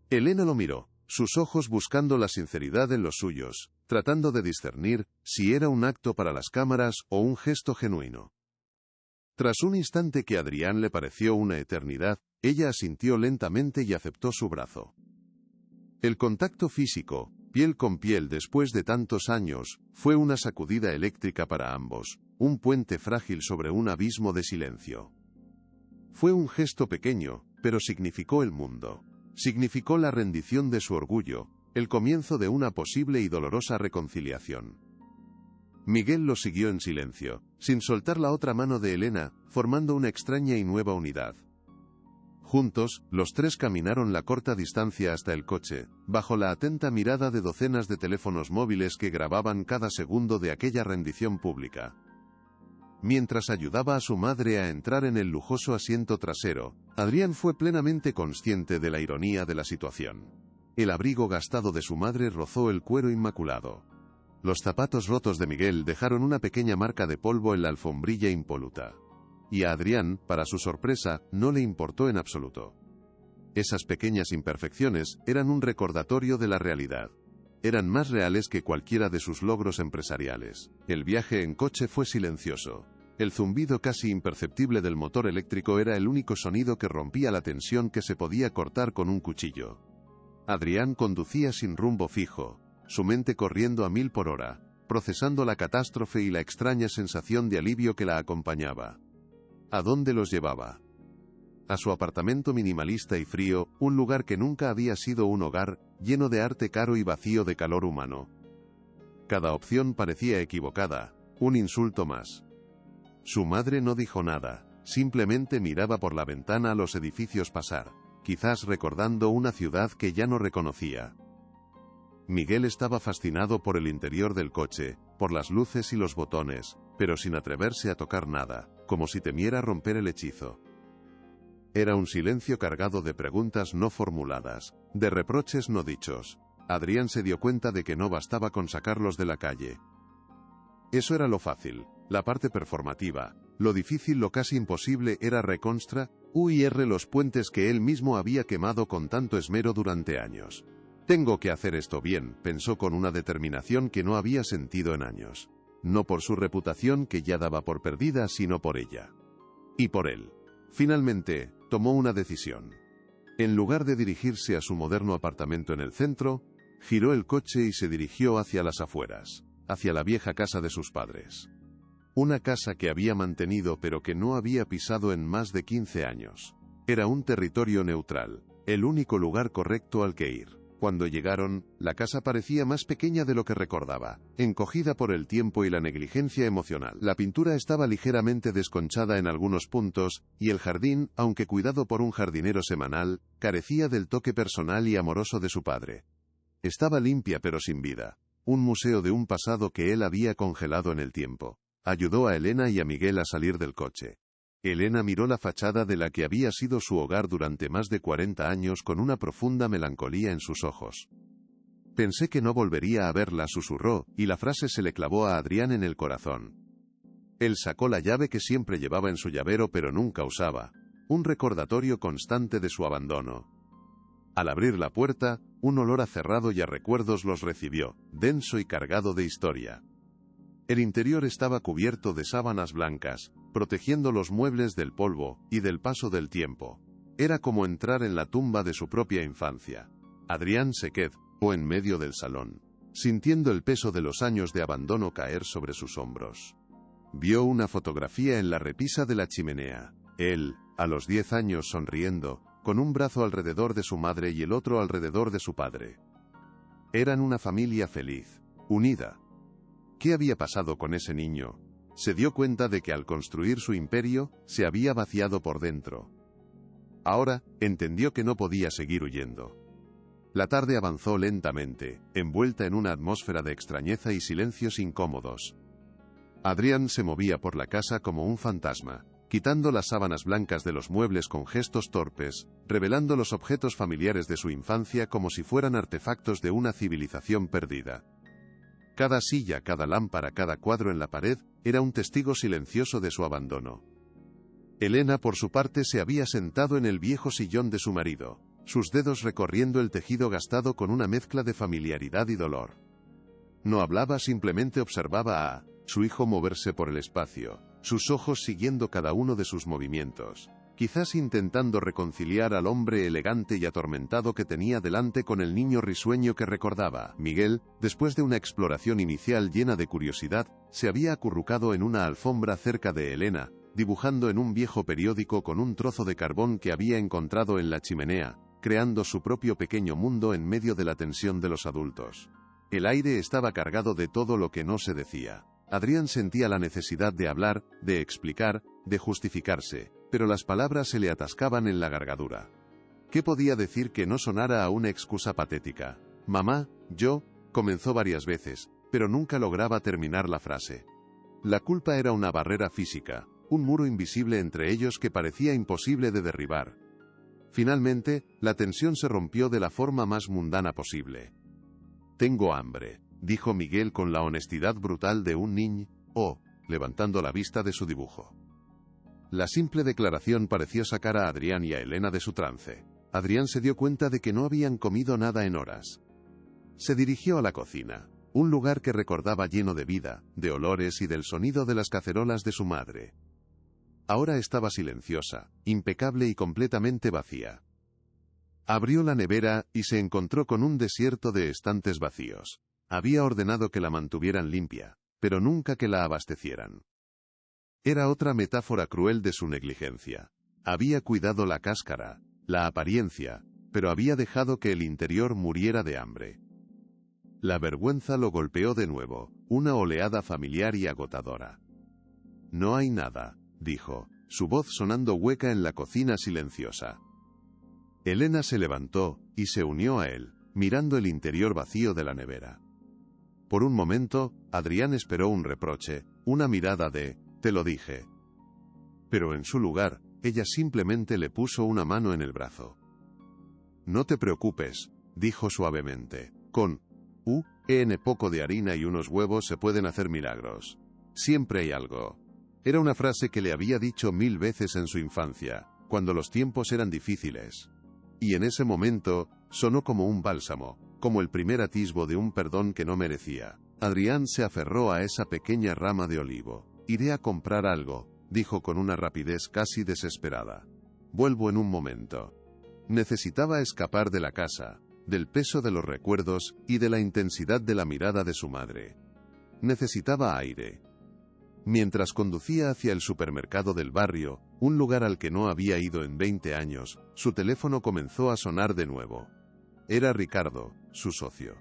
Elena lo miró, sus ojos buscando la sinceridad en los suyos, tratando de discernir si era un acto para las cámaras o un gesto genuino. Tras un instante que a Adrián le pareció una eternidad, ella asintió lentamente y aceptó su brazo. El contacto físico, piel con piel después de tantos años, fue una sacudida eléctrica para ambos, un puente frágil sobre un abismo de silencio. Fue un gesto pequeño, pero significó el mundo. Significó la rendición de su orgullo, el comienzo de una posible y dolorosa reconciliación. Miguel lo siguió en silencio, sin soltar la otra mano de Elena, formando una extraña y nueva unidad. Juntos, los tres caminaron la corta distancia hasta el coche, bajo la atenta mirada de docenas de teléfonos móviles que grababan cada segundo de aquella rendición pública. Mientras ayudaba a su madre a entrar en el lujoso asiento trasero, Adrián fue plenamente consciente de la ironía de la situación. El abrigo gastado de su madre rozó el cuero inmaculado. Los zapatos rotos de Miguel dejaron una pequeña marca de polvo en la alfombrilla impoluta. Y a Adrián, para su sorpresa, no le importó en absoluto. Esas pequeñas imperfecciones eran un recordatorio de la realidad. Eran más reales que cualquiera de sus logros empresariales. El viaje en coche fue silencioso. El zumbido casi imperceptible del motor eléctrico era el único sonido que rompía la tensión que se podía cortar con un cuchillo. Adrián conducía sin rumbo fijo, su mente corriendo a 1000 por hora, procesando la catástrofe y la extraña sensación de alivio que la acompañaba. ¿A dónde los llevaba? A su apartamento minimalista y frío, un lugar que nunca había sido un hogar, lleno de arte caro y vacío de calor humano. Cada opción parecía equivocada, un insulto más. Su madre no dijo nada, simplemente miraba por la ventana a los edificios pasar, quizás recordando una ciudad que ya no reconocía. Miguel estaba fascinado por el interior del coche, por las luces y los botones, pero sin atreverse a tocar nada, como si temiera romper el hechizo. Era un silencio cargado de preguntas no formuladas, de reproches no dichos. Adrián se dio cuenta de que no bastaba con sacarlos de la calle. Eso era lo fácil, la parte performativa. Lo difícil, lo casi imposible, era reconstruir los puentes que él mismo había quemado con tanto esmero durante años. Tengo que hacer esto bien, pensó con una determinación que no había sentido en años. No por su reputación, que ya daba por perdida, sino por ella. Y por él. Finalmente, tomó una decisión. En lugar de dirigirse a su moderno apartamento en el centro, giró el coche y se dirigió hacia las afueras, hacia la vieja casa de sus padres. Una casa que había mantenido pero que no había pisado en más de 15 años. Era un territorio neutral, el único lugar correcto al que ir. Cuando llegaron, la casa parecía más pequeña de lo que recordaba, encogida por el tiempo y la negligencia emocional. La pintura estaba ligeramente desconchada en algunos puntos, y el jardín, aunque cuidado por un jardinero semanal, carecía del toque personal y amoroso de su padre. Estaba limpia pero sin vida, un museo de un pasado que él había congelado en el tiempo. Ayudó a Elena y a Miguel a salir del coche. Elena miró la fachada de la que había sido su hogar durante más de 40 años con una profunda melancolía en sus ojos. Pensé que no volvería a verla, susurró, y la frase se le clavó a Adrián en el corazón. Él sacó la llave que siempre llevaba en su llavero pero nunca usaba, un recordatorio constante de su abandono. Al abrir la puerta, un olor a cerrado y a recuerdos los recibió, denso y cargado de historia. El interior estaba cubierto de sábanas blancas, protegiendo los muebles del polvo y del paso del tiempo. Era como entrar en la tumba de su propia infancia. Adrián se quedó en medio del salón, sintiendo el peso de los años de abandono caer sobre sus hombros. Vio una fotografía en la repisa de la chimenea. Él, a los 10 años, sonriendo, con un brazo alrededor de su madre y el otro alrededor de su padre. Eran una familia feliz, unida. ¿Qué había pasado con ese niño? Se dio cuenta de que al construir su imperio, se había vaciado por dentro. Ahora, entendió que no podía seguir huyendo. La tarde avanzó lentamente, envuelta en una atmósfera de extrañeza y silencios incómodos. Adrián se movía por la casa como un fantasma, quitando las sábanas blancas de los muebles con gestos torpes, revelando los objetos familiares de su infancia como si fueran artefactos de una civilización perdida. Cada silla, cada lámpara, cada cuadro en la pared, era un testigo silencioso de su abandono. Elena, por su parte, se había sentado en el viejo sillón de su marido, sus dedos recorriendo el tejido gastado con una mezcla de familiaridad y dolor. No hablaba, simplemente observaba a su hijo moverse por el espacio, sus ojos siguiendo cada uno de sus movimientos, quizás intentando reconciliar al hombre elegante y atormentado que tenía delante con el niño risueño que recordaba. Miguel, después de una exploración inicial llena de curiosidad, se había acurrucado en una alfombra cerca de Elena, dibujando en un viejo periódico con un trozo de carbón que había encontrado en la chimenea, creando su propio pequeño mundo en medio de la tensión de los adultos. El aire estaba cargado de todo lo que no se decía. Adrián sentía la necesidad de hablar, de explicar, de justificarse, pero las palabras se le atascaban en la garganta. ¿Qué podía decir que no sonara a una excusa patética? Mamá, yo, comenzó varias veces, pero nunca lograba terminar la frase. La culpa era una barrera física, un muro invisible entre ellos que parecía imposible de derribar. Finalmente, la tensión se rompió de la forma más mundana posible. Tengo hambre. dijo Miguel con la honestidad brutal de un niño, levantando la vista de su dibujo. La simple declaración pareció sacar a Adrián y a Elena de su trance. Adrián se dio cuenta de que no habían comido nada en horas. Se dirigió a la cocina, un lugar que recordaba lleno de vida, de olores y del sonido de las cacerolas de su madre. Ahora estaba silenciosa, impecable y completamente vacía. Abrió la nevera y se encontró con un desierto de estantes vacíos. Había ordenado que la mantuvieran limpia, pero nunca que la abastecieran. Era otra metáfora cruel de su negligencia. Había cuidado la cáscara, la apariencia, pero había dejado que el interior muriera de hambre. La vergüenza lo golpeó de nuevo, una oleada familiar y agotadora. «No hay nada», dijo, su voz sonando hueca en la cocina silenciosa. Elena se levantó y se unió a él, mirando el interior vacío de la nevera. Por un momento, Adrián esperó un reproche, una mirada de «te lo dije». Pero en su lugar, ella simplemente le puso una mano en el brazo. «No te preocupes», dijo suavemente, «con poco de harina y unos huevos se pueden hacer milagros. Siempre hay algo». Era una frase que le había dicho 1000 veces en su infancia, cuando los tiempos eran difíciles. Y en ese momento, sonó como un bálsamo, como el primer atisbo de un perdón que no merecía. Adrián se aferró a esa pequeña rama de olivo. «Iré a comprar algo», dijo con una rapidez casi desesperada. «Vuelvo en un momento». Necesitaba escapar de la casa, del peso de los recuerdos y de la intensidad de la mirada de su madre. Necesitaba aire. Mientras conducía hacia el supermercado del barrio, un lugar al que no había ido en 20 años, su teléfono comenzó a sonar de nuevo. Era Ricardo, su socio.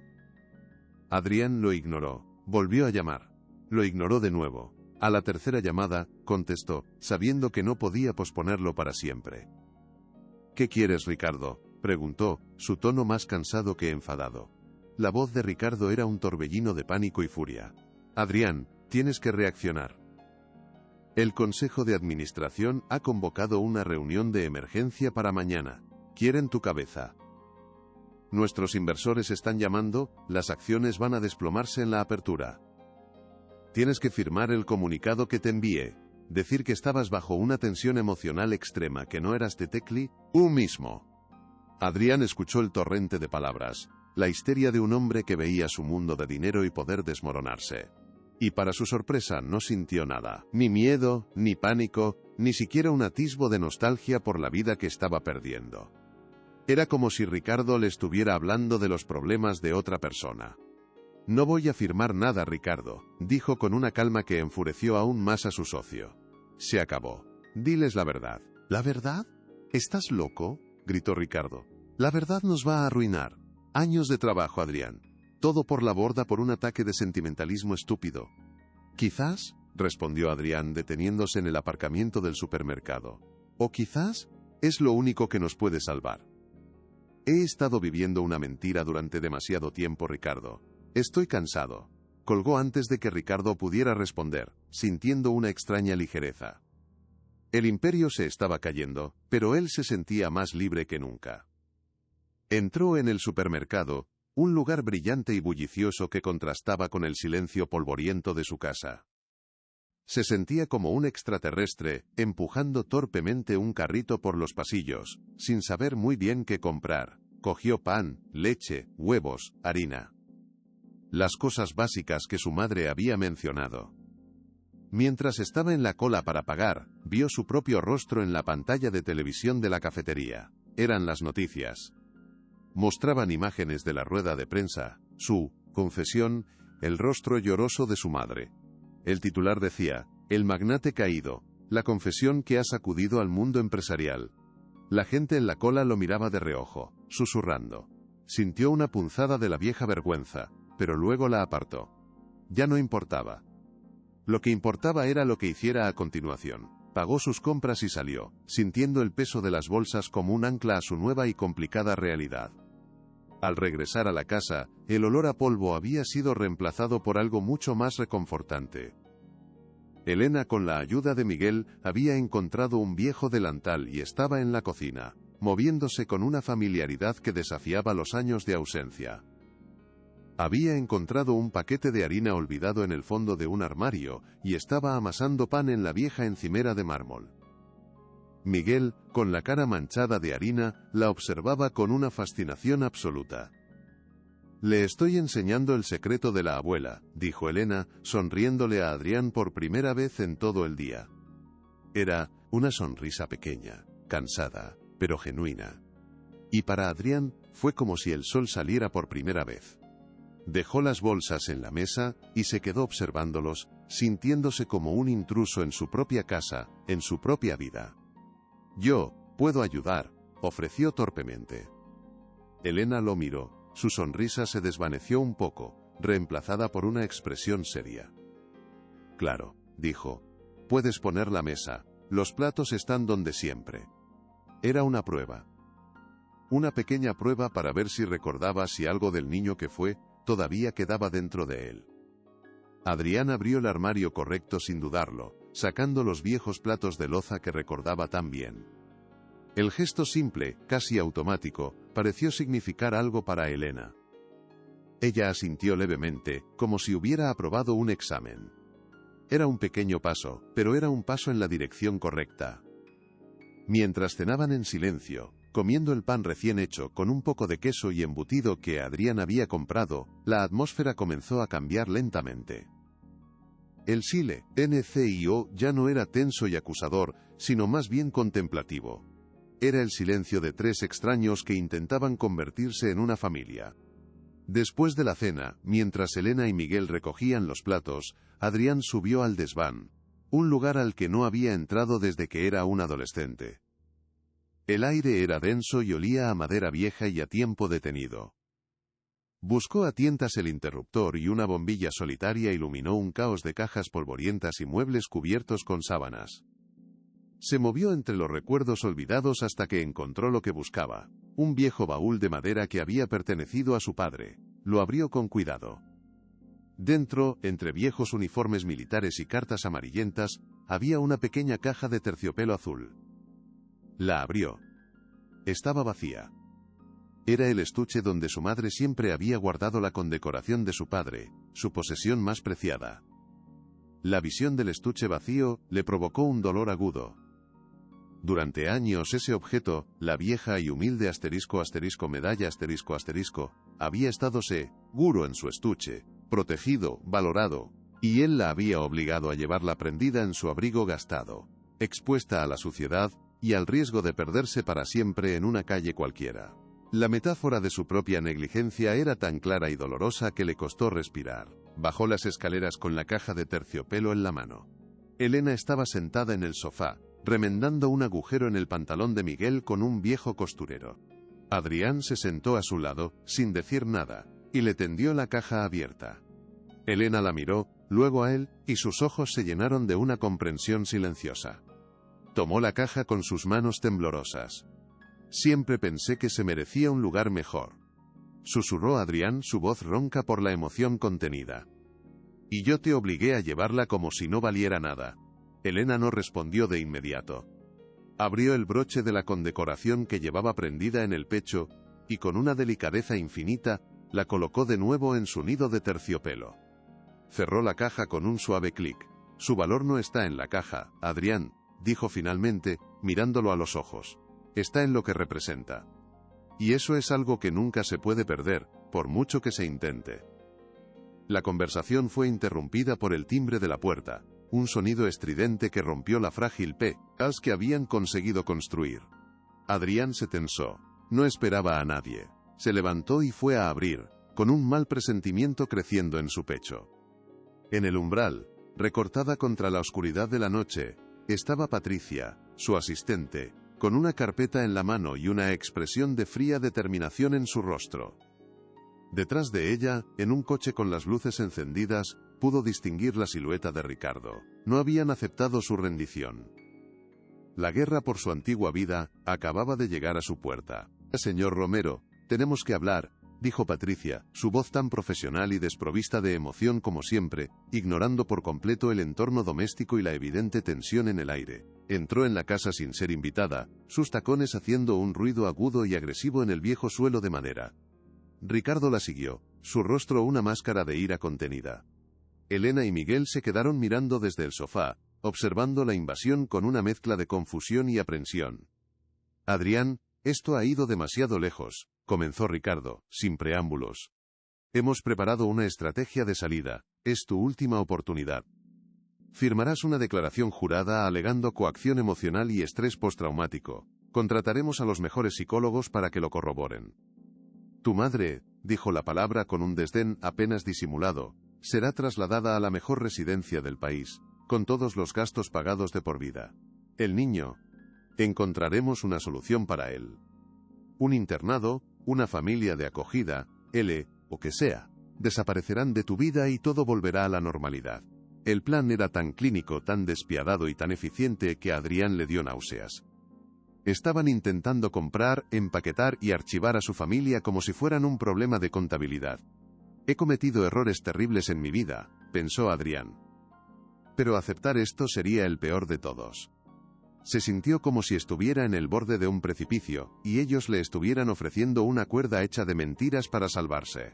Adrián lo ignoró. Volvió a llamar. Lo ignoró de nuevo. A la tercera llamada, contestó, sabiendo que no podía posponerlo para siempre. «¿Qué quieres, Ricardo?», preguntó, su tono más cansado que enfadado. La voz de Ricardo era un torbellino de pánico y furia. «Adrián, tienes que reaccionar. El Consejo de Administración ha convocado una reunión de emergencia para mañana. Quieren tu cabeza. Nuestros inversores están llamando, las acciones van a desplomarse en la apertura. Tienes que firmar el comunicado que te envié, decir que estabas bajo una tensión emocional extrema, que no eras Tetecli, mismo». Adrián escuchó el torrente de palabras, la histeria de un hombre que veía su mundo de dinero y poder desmoronarse. Y para su sorpresa no sintió nada, ni miedo, ni pánico, ni siquiera un atisbo de nostalgia por la vida que estaba perdiendo. Era como si Ricardo le estuviera hablando de los problemas de otra persona. «No voy a firmar nada, Ricardo», dijo con una calma que enfureció aún más a su socio. «Se acabó. Diles la verdad». «¿La verdad? ¿Estás loco?», gritó Ricardo. «La verdad nos va a arruinar. Años de trabajo, Adrián. Todo por la borda por un ataque de sentimentalismo estúpido». «Quizás», respondió Adrián deteniéndose en el aparcamiento del supermercado. «O quizás, es lo único que nos puede salvar». «He estado viviendo una mentira durante demasiado tiempo, Ricardo. Estoy cansado». Colgó antes de que Ricardo pudiera responder, sintiendo una extraña ligereza. El imperio se estaba cayendo, pero él se sentía más libre que nunca. Entró en el supermercado, un lugar brillante y bullicioso que contrastaba con el silencio polvoriento de su casa. Se sentía como un extraterrestre, empujando torpemente un carrito por los pasillos, sin saber muy bien qué comprar. Cogió pan, leche, huevos, harina. Las cosas básicas que su madre había mencionado. Mientras estaba en la cola para pagar, vio su propio rostro en la pantalla de televisión de la cafetería. Eran las noticias. Mostraban imágenes de la rueda de prensa, su confesión, el rostro lloroso de su madre. El titular decía, «El magnate caído, la confesión que ha sacudido al mundo empresarial». La gente en la cola lo miraba de reojo, susurrando. Sintió una punzada de la vieja vergüenza, pero luego la apartó. Ya no importaba. Lo que importaba era lo que hiciera a continuación. Pagó sus compras y salió, sintiendo el peso de las bolsas como un ancla a su nueva y complicada realidad. Al regresar a la casa, el olor a polvo había sido reemplazado por algo mucho más reconfortante. Elena, con la ayuda de Miguel, había encontrado un viejo delantal y estaba en la cocina, moviéndose con una familiaridad que desafiaba los años de ausencia. Había encontrado un paquete de harina olvidado en el fondo de un armario y estaba amasando pan en la vieja encimera de mármol. Miguel, con la cara manchada de harina, la observaba con una fascinación absoluta. «Le estoy enseñando el secreto de la abuela», dijo Elena, sonriéndole a Adrián por primera vez en todo el día. Era una sonrisa pequeña, cansada, pero genuina. Y para Adrián fue como si el sol saliera por primera vez. Dejó las bolsas en la mesa y se quedó observándolos, sintiéndose como un intruso en su propia casa, en su propia vida. «Yo puedo ayudar», ofreció torpemente. Elena lo miró, su sonrisa se desvaneció un poco, reemplazada por una expresión seria. «Claro», dijo, «puedes poner la mesa, los platos están donde siempre». Era una prueba. Una pequeña prueba para ver si recordaba si algo del niño que fue, todavía quedaba dentro de él. Adrián abrió el armario correcto sin dudarlo, sacando los viejos platos de loza que recordaba tan bien. El gesto simple, casi automático, pareció significar algo para Elena. Ella asintió levemente, como si hubiera aprobado un examen. Era un pequeño paso, pero era un paso en la dirección correcta. Mientras cenaban en silencio, comiendo el pan recién hecho con un poco de queso y embutido que Adrián había comprado, la atmósfera comenzó a cambiar lentamente. El silencio ya no era tenso y acusador, sino más bien contemplativo. Era el silencio de tres extraños que intentaban convertirse en una familia. Después de la cena, mientras Elena y Miguel recogían los platos, Adrián subió al desván, un lugar al que no había entrado desde que era un adolescente. El aire era denso y olía a madera vieja y a tiempo detenido. Buscó a tientas el interruptor y una bombilla solitaria iluminó un caos de cajas polvorientas y muebles cubiertos con sábanas. Se movió entre los recuerdos olvidados hasta que encontró lo que buscaba, un viejo baúl de madera que había pertenecido a su padre. Lo abrió con cuidado. Dentro, entre viejos uniformes militares y cartas amarillentas, había una pequeña caja de terciopelo azul. La abrió. Estaba vacía. Era el estuche donde su madre siempre había guardado la condecoración de su padre, su posesión más preciada. La visión del estuche vacío le provocó un dolor agudo. Durante años ese objeto, la vieja y humilde medalla había estado seguro en su estuche, protegido, valorado, y él la había obligado a llevarla prendida en su abrigo gastado, expuesta a la suciedad y al riesgo de perderse para siempre en una calle cualquiera. La metáfora de su propia negligencia era tan clara y dolorosa que le costó respirar. Bajó las escaleras con la caja de terciopelo en la mano. Elena estaba sentada en el sofá, remendando un agujero en el pantalón de Miguel con un viejo costurero. Adrián se sentó a su lado, sin decir nada, y le tendió la caja abierta. Elena la miró, luego a él, y sus ojos se llenaron de una comprensión silenciosa. Tomó la caja con sus manos temblorosas. «Siempre pensé que se merecía un lugar mejor», susurró Adrián, su voz ronca por la emoción contenida. «Y yo te obligué a llevarla como si no valiera nada». Elena no respondió de inmediato. Abrió el broche de la condecoración que llevaba prendida en el pecho, y con una delicadeza infinita, la colocó de nuevo en su nido de terciopelo. Cerró la caja con un suave clic. «Su valor no está en la caja, Adrián», dijo finalmente, mirándolo a los ojos. «Está en lo que representa. Y eso es algo que nunca se puede perder, por mucho que se intente». La conversación fue interrumpida por el timbre de la puerta, un sonido estridente que rompió la frágil paz que habían conseguido construir. Adrián se tensó. No esperaba a nadie. Se levantó y fue a abrir, con un mal presentimiento creciendo en su pecho. En el umbral, recortada contra la oscuridad de la noche, estaba Patricia, su asistente, con una carpeta en la mano y una expresión de fría determinación en su rostro. Detrás de ella, en un coche con las luces encendidas, pudo distinguir la silueta de Ricardo. No habían aceptado su rendición. La guerra por su antigua vida acababa de llegar a su puerta. «Señor Romero, tenemos que hablar», dijo Patricia, su voz tan profesional y desprovista de emoción como siempre, ignorando por completo el entorno doméstico y la evidente tensión en el aire. Entró en la casa sin ser invitada, sus tacones haciendo un ruido agudo y agresivo en el viejo suelo de madera. Ricardo la siguió, su rostro una máscara de ira contenida. Elena y Miguel se quedaron mirando desde el sofá, observando la invasión con una mezcla de confusión y aprensión. Adrián, esto ha ido demasiado lejos, comenzó Ricardo, sin preámbulos. Hemos preparado una estrategia de salida, es tu última oportunidad. Firmarás una declaración jurada alegando coacción emocional y estrés postraumático. Contrataremos a los mejores psicólogos para que lo corroboren. Tu madre, dijo la palabra con un desdén apenas disimulado, será trasladada a la mejor residencia del país, con todos los gastos pagados de por vida. El niño, encontraremos una solución para él. Un internado, una familia de acogida, o que sea, desaparecerán de tu vida y todo volverá a la normalidad. El plan era tan clínico, tan despiadado y tan eficiente que a Adrián le dio náuseas. Estaban intentando comprar, empaquetar y archivar a su familia como si fueran un problema de contabilidad. He cometido errores terribles en mi vida, pensó Adrián. Pero aceptar esto sería el peor de todos. Se sintió como si estuviera en el borde de un precipicio, y ellos le estuvieran ofreciendo una cuerda hecha de mentiras para salvarse.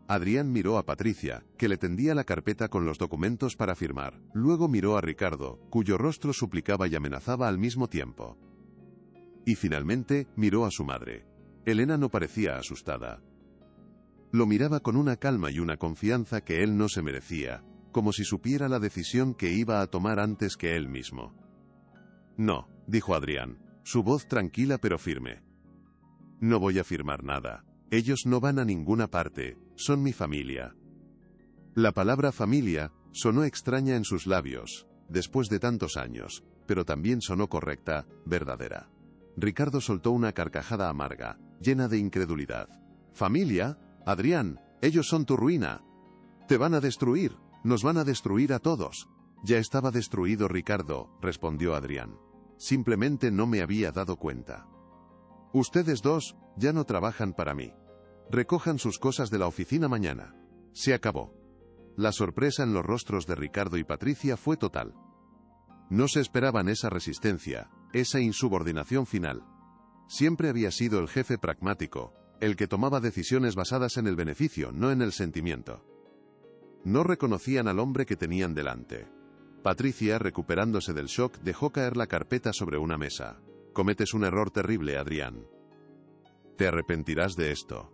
Adrián miró a Patricia, que le tendía la carpeta con los documentos para firmar. Luego miró a Ricardo, cuyo rostro suplicaba y amenazaba al mismo tiempo. Y finalmente, miró a su madre. Elena no parecía asustada. Lo miraba con una calma y una confianza que él no se merecía, como si supiera la decisión que iba a tomar antes que él mismo. No, dijo Adrián, su voz tranquila pero firme. No voy a firmar nada. Ellos no van a ninguna parte, son mi familia. La palabra familia sonó extraña en sus labios, después de tantos años, pero también sonó correcta, verdadera. Ricardo soltó una carcajada amarga, llena de incredulidad. ¿Familia? Adrián, ellos son tu ruina. Te van a destruir, nos van a destruir a todos. Ya estaba destruido Ricardo, respondió Adrián. Simplemente no me había dado cuenta. Ustedes dos, ya no trabajan para mí. Recojan sus cosas de la oficina mañana. Se acabó. La sorpresa en los rostros de Ricardo y Patricia fue total. No se esperaban esa resistencia, esa insubordinación final. Siempre había sido el jefe pragmático, el que tomaba decisiones basadas en el beneficio, no en el sentimiento. No reconocían al hombre que tenían delante. Patricia, recuperándose del shock, dejó caer la carpeta sobre una mesa. Cometes un error terrible, Adrián. Te arrepentirás de esto.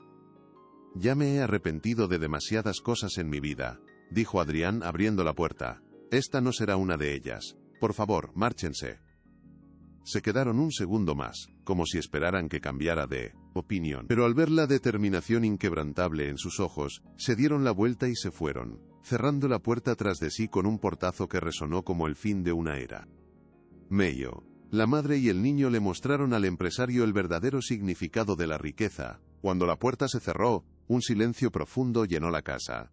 Ya me he arrepentido de demasiadas cosas en mi vida, dijo Adrián abriendo la puerta. Esta no será una de ellas. Por favor, márchense. Se quedaron un segundo más, como si esperaran que cambiara de opinión. Pero al ver la determinación inquebrantable en sus ojos, se dieron la vuelta y se fueron, cerrando la puerta tras de sí con un portazo que resonó como el fin de una era. Mayo. La madre y el niño le mostraron al empresario el verdadero significado de la riqueza. Cuando la puerta se cerró, un silencio profundo llenó la casa.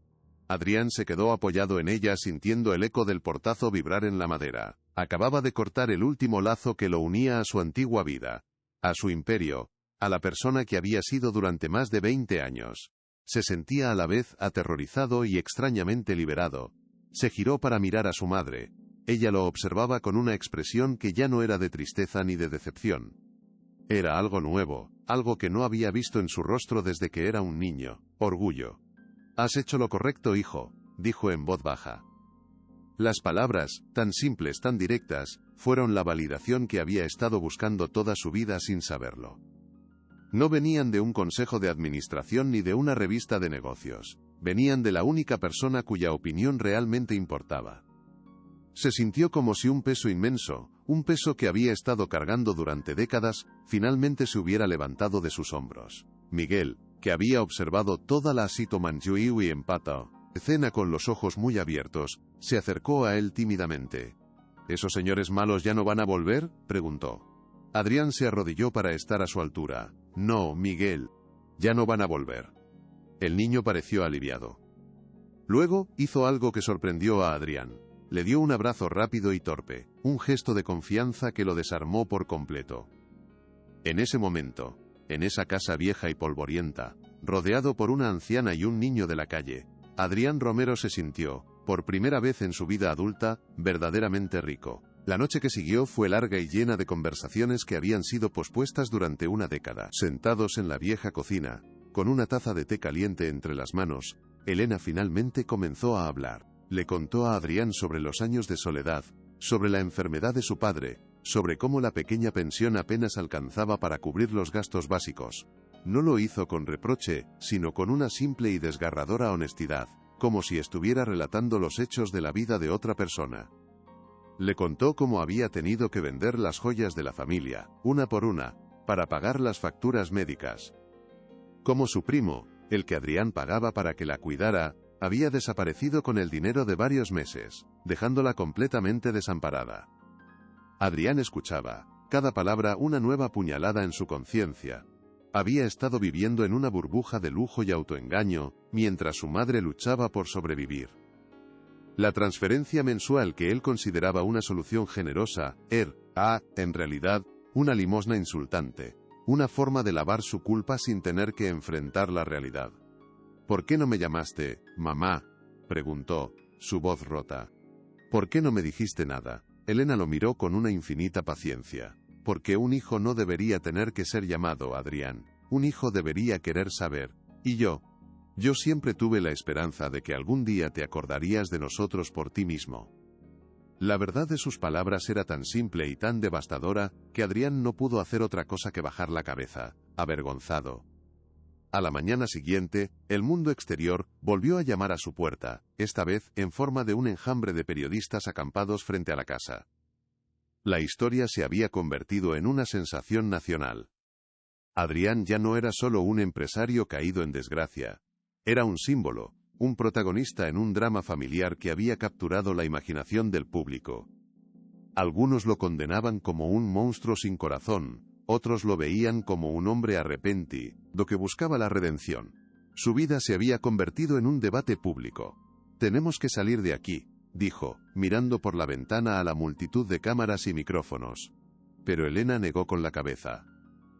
Adrián se quedó apoyado en ella sintiendo el eco del portazo vibrar en la madera. Acababa de cortar el último lazo que lo unía a su antigua vida, a su imperio, a la persona que había sido durante más de 20 años. Se sentía a la vez aterrorizado y extrañamente liberado. Se giró para mirar a su madre. Ella lo observaba con una expresión que ya no era de tristeza ni de decepción. Era algo nuevo, algo que no había visto en su rostro desde que era un niño, orgullo. Has hecho lo correcto, hijo, dijo en voz baja. Las palabras, tan simples, tan directas, fueron la validación que había estado buscando toda su vida sin saberlo. No venían de un consejo de administración ni de una revista de negocios, venían de la única persona cuya opinión realmente importaba. Se sintió como si un peso inmenso, un peso que había estado cargando durante décadas, finalmente se hubiera levantado de sus hombros. Miguel, que había observado toda la Sitomanjui empata, escena con los ojos muy abiertos, se acercó a él tímidamente. ¿Esos señores malos ya no van a volver?, preguntó. Adrián se arrodilló para estar a su altura. No, Miguel. Ya no van a volver. El niño pareció aliviado. Luego, hizo algo que sorprendió a Adrián. Le dio un abrazo rápido y torpe, un gesto de confianza que lo desarmó por completo. En ese momento, en esa casa vieja y polvorienta, rodeado por una anciana y un niño de la calle, Adrián Romero se sintió, por primera vez en su vida adulta, verdaderamente rico. La noche que siguió fue larga y llena de conversaciones que habían sido pospuestas durante una década. Sentados en la vieja cocina, Con una taza de té caliente entre las manos, Elena finalmente comenzó a hablar. Le contó a Adrián sobre los años de soledad, sobre la enfermedad de su padre, sobre cómo la pequeña pensión apenas alcanzaba para cubrir los gastos básicos. No lo hizo con reproche, sino con una simple y desgarradora honestidad, como si estuviera relatando los hechos de la vida de otra persona. Le contó cómo había tenido que vender las joyas de la familia, una por una, para pagar las facturas médicas. Cómo su primo, el que Adrián pagaba para que la cuidara, había desaparecido con el dinero de varios meses, dejándola completamente desamparada. Adrián escuchaba, cada palabra una nueva puñalada en su conciencia. Había estado viviendo en una burbuja de lujo y autoengaño, mientras su madre luchaba por sobrevivir. La transferencia mensual que él consideraba una solución generosa, era, en realidad, una limosna insultante, una forma de lavar su culpa sin tener que enfrentar la realidad. ¿Por qué no me llamaste, mamá?, preguntó, su voz rota. ¿Por qué no me dijiste nada? Elena lo miró con una infinita paciencia. Porque un hijo no debería tener que ser llamado, Adrián. Un hijo debería querer saber. Y yo siempre tuve la esperanza de que algún día te acordarías de nosotros por ti mismo. La verdad de sus palabras era tan simple y tan devastadora, que Adrián no pudo hacer otra cosa que bajar la cabeza, avergonzado. A la mañana siguiente, el mundo exterior volvió a llamar a su puerta, esta vez en forma de un enjambre de periodistas acampados frente a la casa. La historia se había convertido en una sensación nacional. Adrián ya no era solo un empresario caído en desgracia. Era un símbolo, un protagonista en un drama familiar que había capturado la imaginación del público. Algunos lo condenaban como un monstruo sin corazón, otros lo veían como un hombre arrepentido, que buscaba la redención. Su vida se había convertido en un debate público. «Tenemos que salir de aquí», dijo, mirando por la ventana a la multitud de cámaras y micrófonos. Pero Elena negó con la cabeza.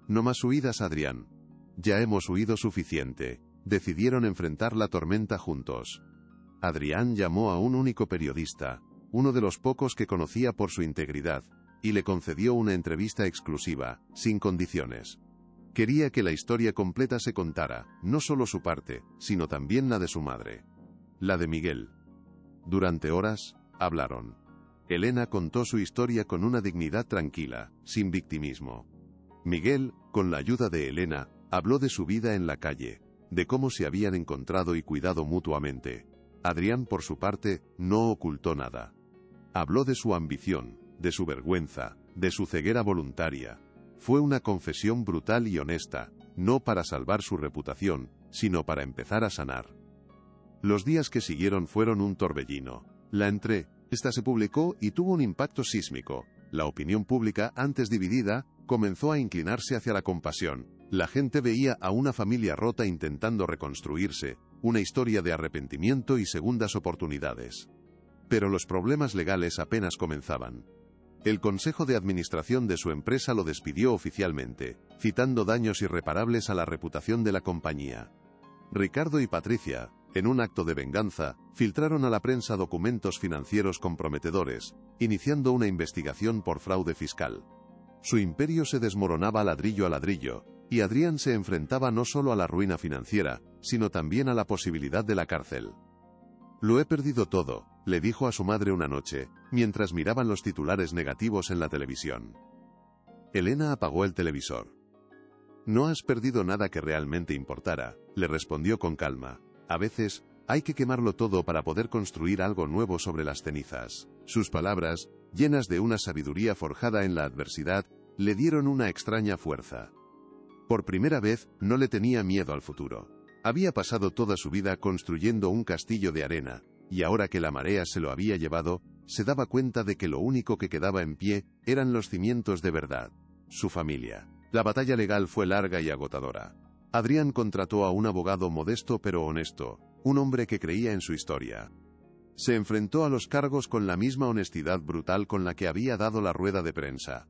«No más huidas, Adrián. Ya hemos huido suficiente». Decidieron enfrentar la tormenta juntos. Adrián llamó a un único periodista, uno de los pocos que conocía por su integridad, y le concedió una entrevista exclusiva, sin condiciones. Quería que la historia completa se contara, no solo su parte, sino también la de su madre. La de Miguel. Durante horas, hablaron. Elena contó su historia con una dignidad tranquila, sin victimismo. Miguel, con la ayuda de Elena, habló de su vida en la calle, de cómo se habían encontrado y cuidado mutuamente. Adrián, por su parte, no ocultó nada. Habló de su ambición, de su vergüenza, de su ceguera voluntaria. Fue una confesión brutal y honesta, no para salvar su reputación, sino para empezar a sanar. Los días que siguieron fueron un torbellino. La entrevista se publicó y tuvo un impacto sísmico. La opinión pública, antes dividida, comenzó a inclinarse hacia la compasión. La gente veía a una familia rota intentando reconstruirse, una historia de arrepentimiento y segundas oportunidades. Pero los problemas legales apenas comenzaban. El consejo de administración de su empresa lo despidió oficialmente, citando daños irreparables a la reputación de la compañía. Ricardo y Patricia, en un acto de venganza, filtraron a la prensa documentos financieros comprometedores, iniciando una investigación por fraude fiscal. Su imperio se desmoronaba ladrillo a ladrillo, y Adrián se enfrentaba no solo a la ruina financiera, sino también a la posibilidad de la cárcel. «Lo he perdido todo», le dijo a su madre una noche, mientras miraban los titulares negativos en la televisión. Elena apagó el televisor. «No has perdido nada que realmente importara», le respondió con calma. «A veces, hay que quemarlo todo para poder construir algo nuevo sobre las cenizas». Sus palabras, llenas de una sabiduría forjada en la adversidad, le dieron una extraña fuerza. Por primera vez, no le tenía miedo al futuro. Había pasado toda su vida construyendo un castillo de arena, y ahora que la marea se lo había llevado, se daba cuenta de que lo único que quedaba en pie eran los cimientos de verdad, su familia. La batalla legal fue larga y agotadora. Adrián contrató a un abogado modesto pero honesto, un hombre que creía en su historia. Se enfrentó a los cargos con la misma honestidad brutal con la que había dado la rueda de prensa.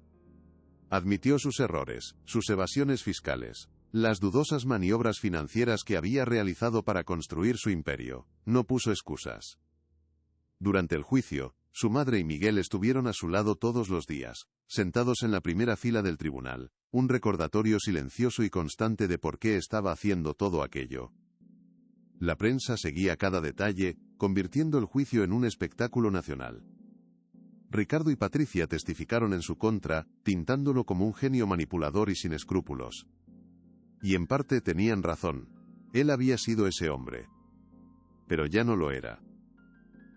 Admitió sus errores, sus evasiones fiscales, las dudosas maniobras financieras que había realizado para construir su imperio. No puso excusas. Durante el juicio, su madre y Miguel estuvieron a su lado todos los días, sentados en la primera fila del tribunal, un recordatorio silencioso y constante de por qué estaba haciendo todo aquello. La prensa seguía cada detalle, convirtiendo el juicio en un espectáculo nacional. Ricardo y Patricia testificaron en su contra, pintándolo como un genio manipulador y sin escrúpulos. Y en parte tenían razón. Él había sido ese hombre. Pero ya no lo era.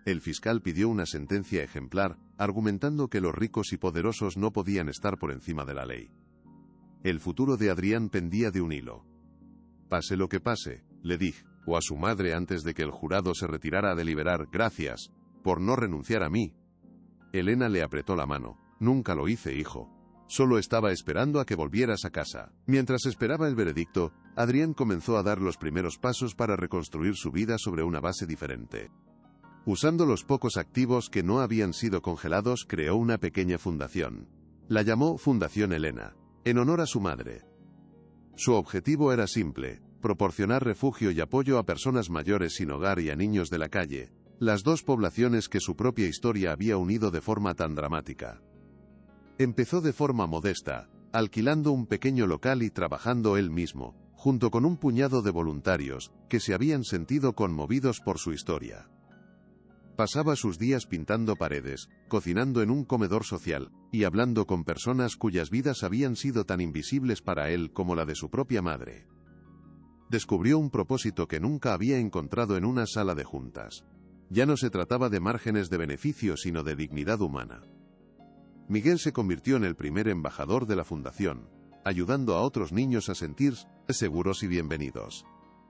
El fiscal pidió una sentencia ejemplar, argumentando que los ricos y poderosos no podían estar por encima de la ley. El futuro de Adrián pendía de un hilo. Pase lo que pase, le dije, o a su madre antes de que el jurado se retirara a deliberar, gracias, por no renunciar a mí. Elena le apretó la mano. Nunca lo hice, hijo. Solo estaba esperando a que volvieras a casa. Mientras esperaba el veredicto, Adrián comenzó a dar los primeros pasos para reconstruir su vida sobre una base diferente. Usando los pocos activos que no habían sido congelados, creó una pequeña fundación. La llamó Fundación Elena, en honor a su madre. Su objetivo era simple: proporcionar refugio y apoyo a personas mayores sin hogar y a niños de la calle, las dos poblaciones que su propia historia había unido de forma tan dramática. Empezó de forma modesta, alquilando un pequeño local y trabajando él mismo, junto con un puñado de voluntarios, que se habían sentido conmovidos por su historia. Pasaba sus días pintando paredes, cocinando en un comedor social, y hablando con personas cuyas vidas habían sido tan invisibles para él como la de su propia madre. Descubrió un propósito que nunca había encontrado en una sala de juntas. Ya no se trataba de márgenes de beneficio, sino de dignidad humana. Miguel se convirtió en el primer embajador de la fundación, ayudando a otros niños a sentirse seguros y bienvenidos.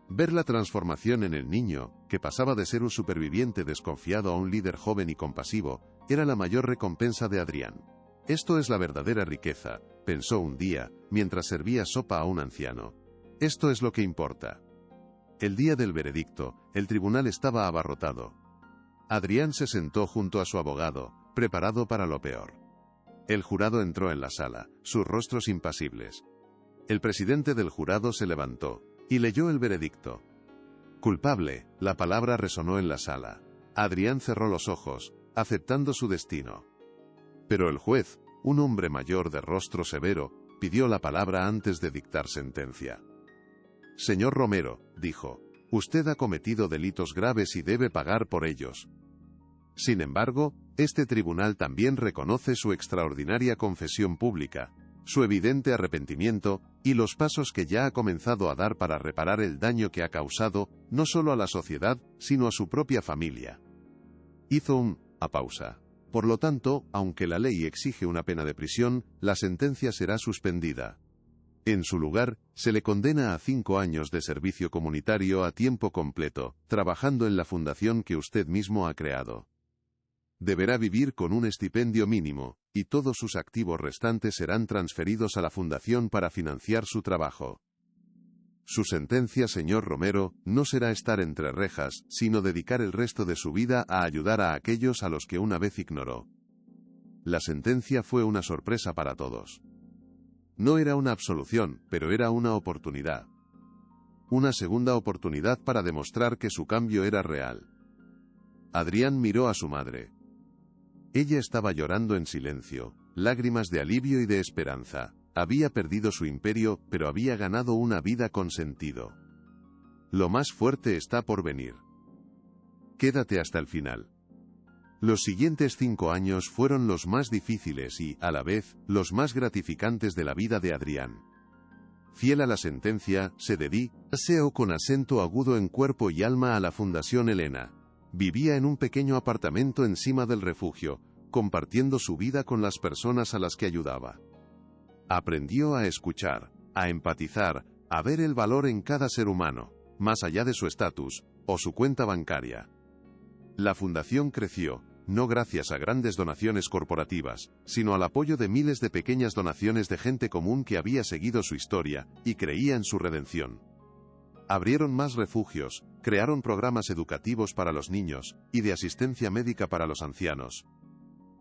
Ver la transformación en el niño, que pasaba de ser un superviviente desconfiado a un líder joven y compasivo, era la mayor recompensa de Adrián. Esto es la verdadera riqueza, pensó un día, mientras servía sopa a un anciano. Esto es lo que importa. El día del veredicto, el tribunal estaba abarrotado. Adrián se sentó junto a su abogado, preparado para lo peor. El jurado entró en la sala, sus rostros impasibles. El presidente del jurado se levantó y leyó el veredicto. Culpable, la palabra resonó en la sala. Adrián cerró los ojos, aceptando su destino. Pero el juez, un hombre mayor de rostro severo, pidió la palabra antes de dictar sentencia. Señor Romero, dijo, usted ha cometido delitos graves y debe pagar por ellos. Sin embargo, este tribunal también reconoce su extraordinaria confesión pública, su evidente arrepentimiento, y los pasos que ya ha comenzado a dar para reparar el daño que ha causado, no solo a la sociedad, sino a su propia familia. Hizo una pausa. Por lo tanto, aunque la ley exige una pena de prisión, la sentencia será suspendida. En su lugar, se le condena a 5 años de servicio comunitario a tiempo completo, trabajando en la fundación que usted mismo ha creado. Deberá vivir con un estipendio mínimo, y todos sus activos restantes serán transferidos a la fundación para financiar su trabajo. Su sentencia, señor Romero, no será estar entre rejas, sino dedicar el resto de su vida a ayudar a aquellos a los que una vez ignoró. La sentencia fue una sorpresa para todos. No era una absolución, pero era una oportunidad. Una segunda oportunidad para demostrar que su cambio era real. Adrián miró a su madre. Ella estaba llorando en silencio, lágrimas de alivio y de esperanza. Había perdido su imperio, pero había ganado una vida con sentido. Lo más fuerte está por venir. Quédate hasta el final. Los siguientes 5 años fueron los más difíciles y, a la vez, los más gratificantes de la vida de Adrián. Fiel a la sentencia, se dedicó con acento agudo en cuerpo y alma a la Fundación Elena. Vivía en un pequeño apartamento encima del refugio, compartiendo su vida con las personas a las que ayudaba. Aprendió a escuchar, a empatizar, a ver el valor en cada ser humano, más allá de su estatus o su cuenta bancaria. La fundación creció, no gracias a grandes donaciones corporativas, sino al apoyo de miles de pequeñas donaciones de gente común que había seguido su historia y creía en su redención. Abrieron más refugios, crearon programas educativos para los niños y de asistencia médica para los ancianos.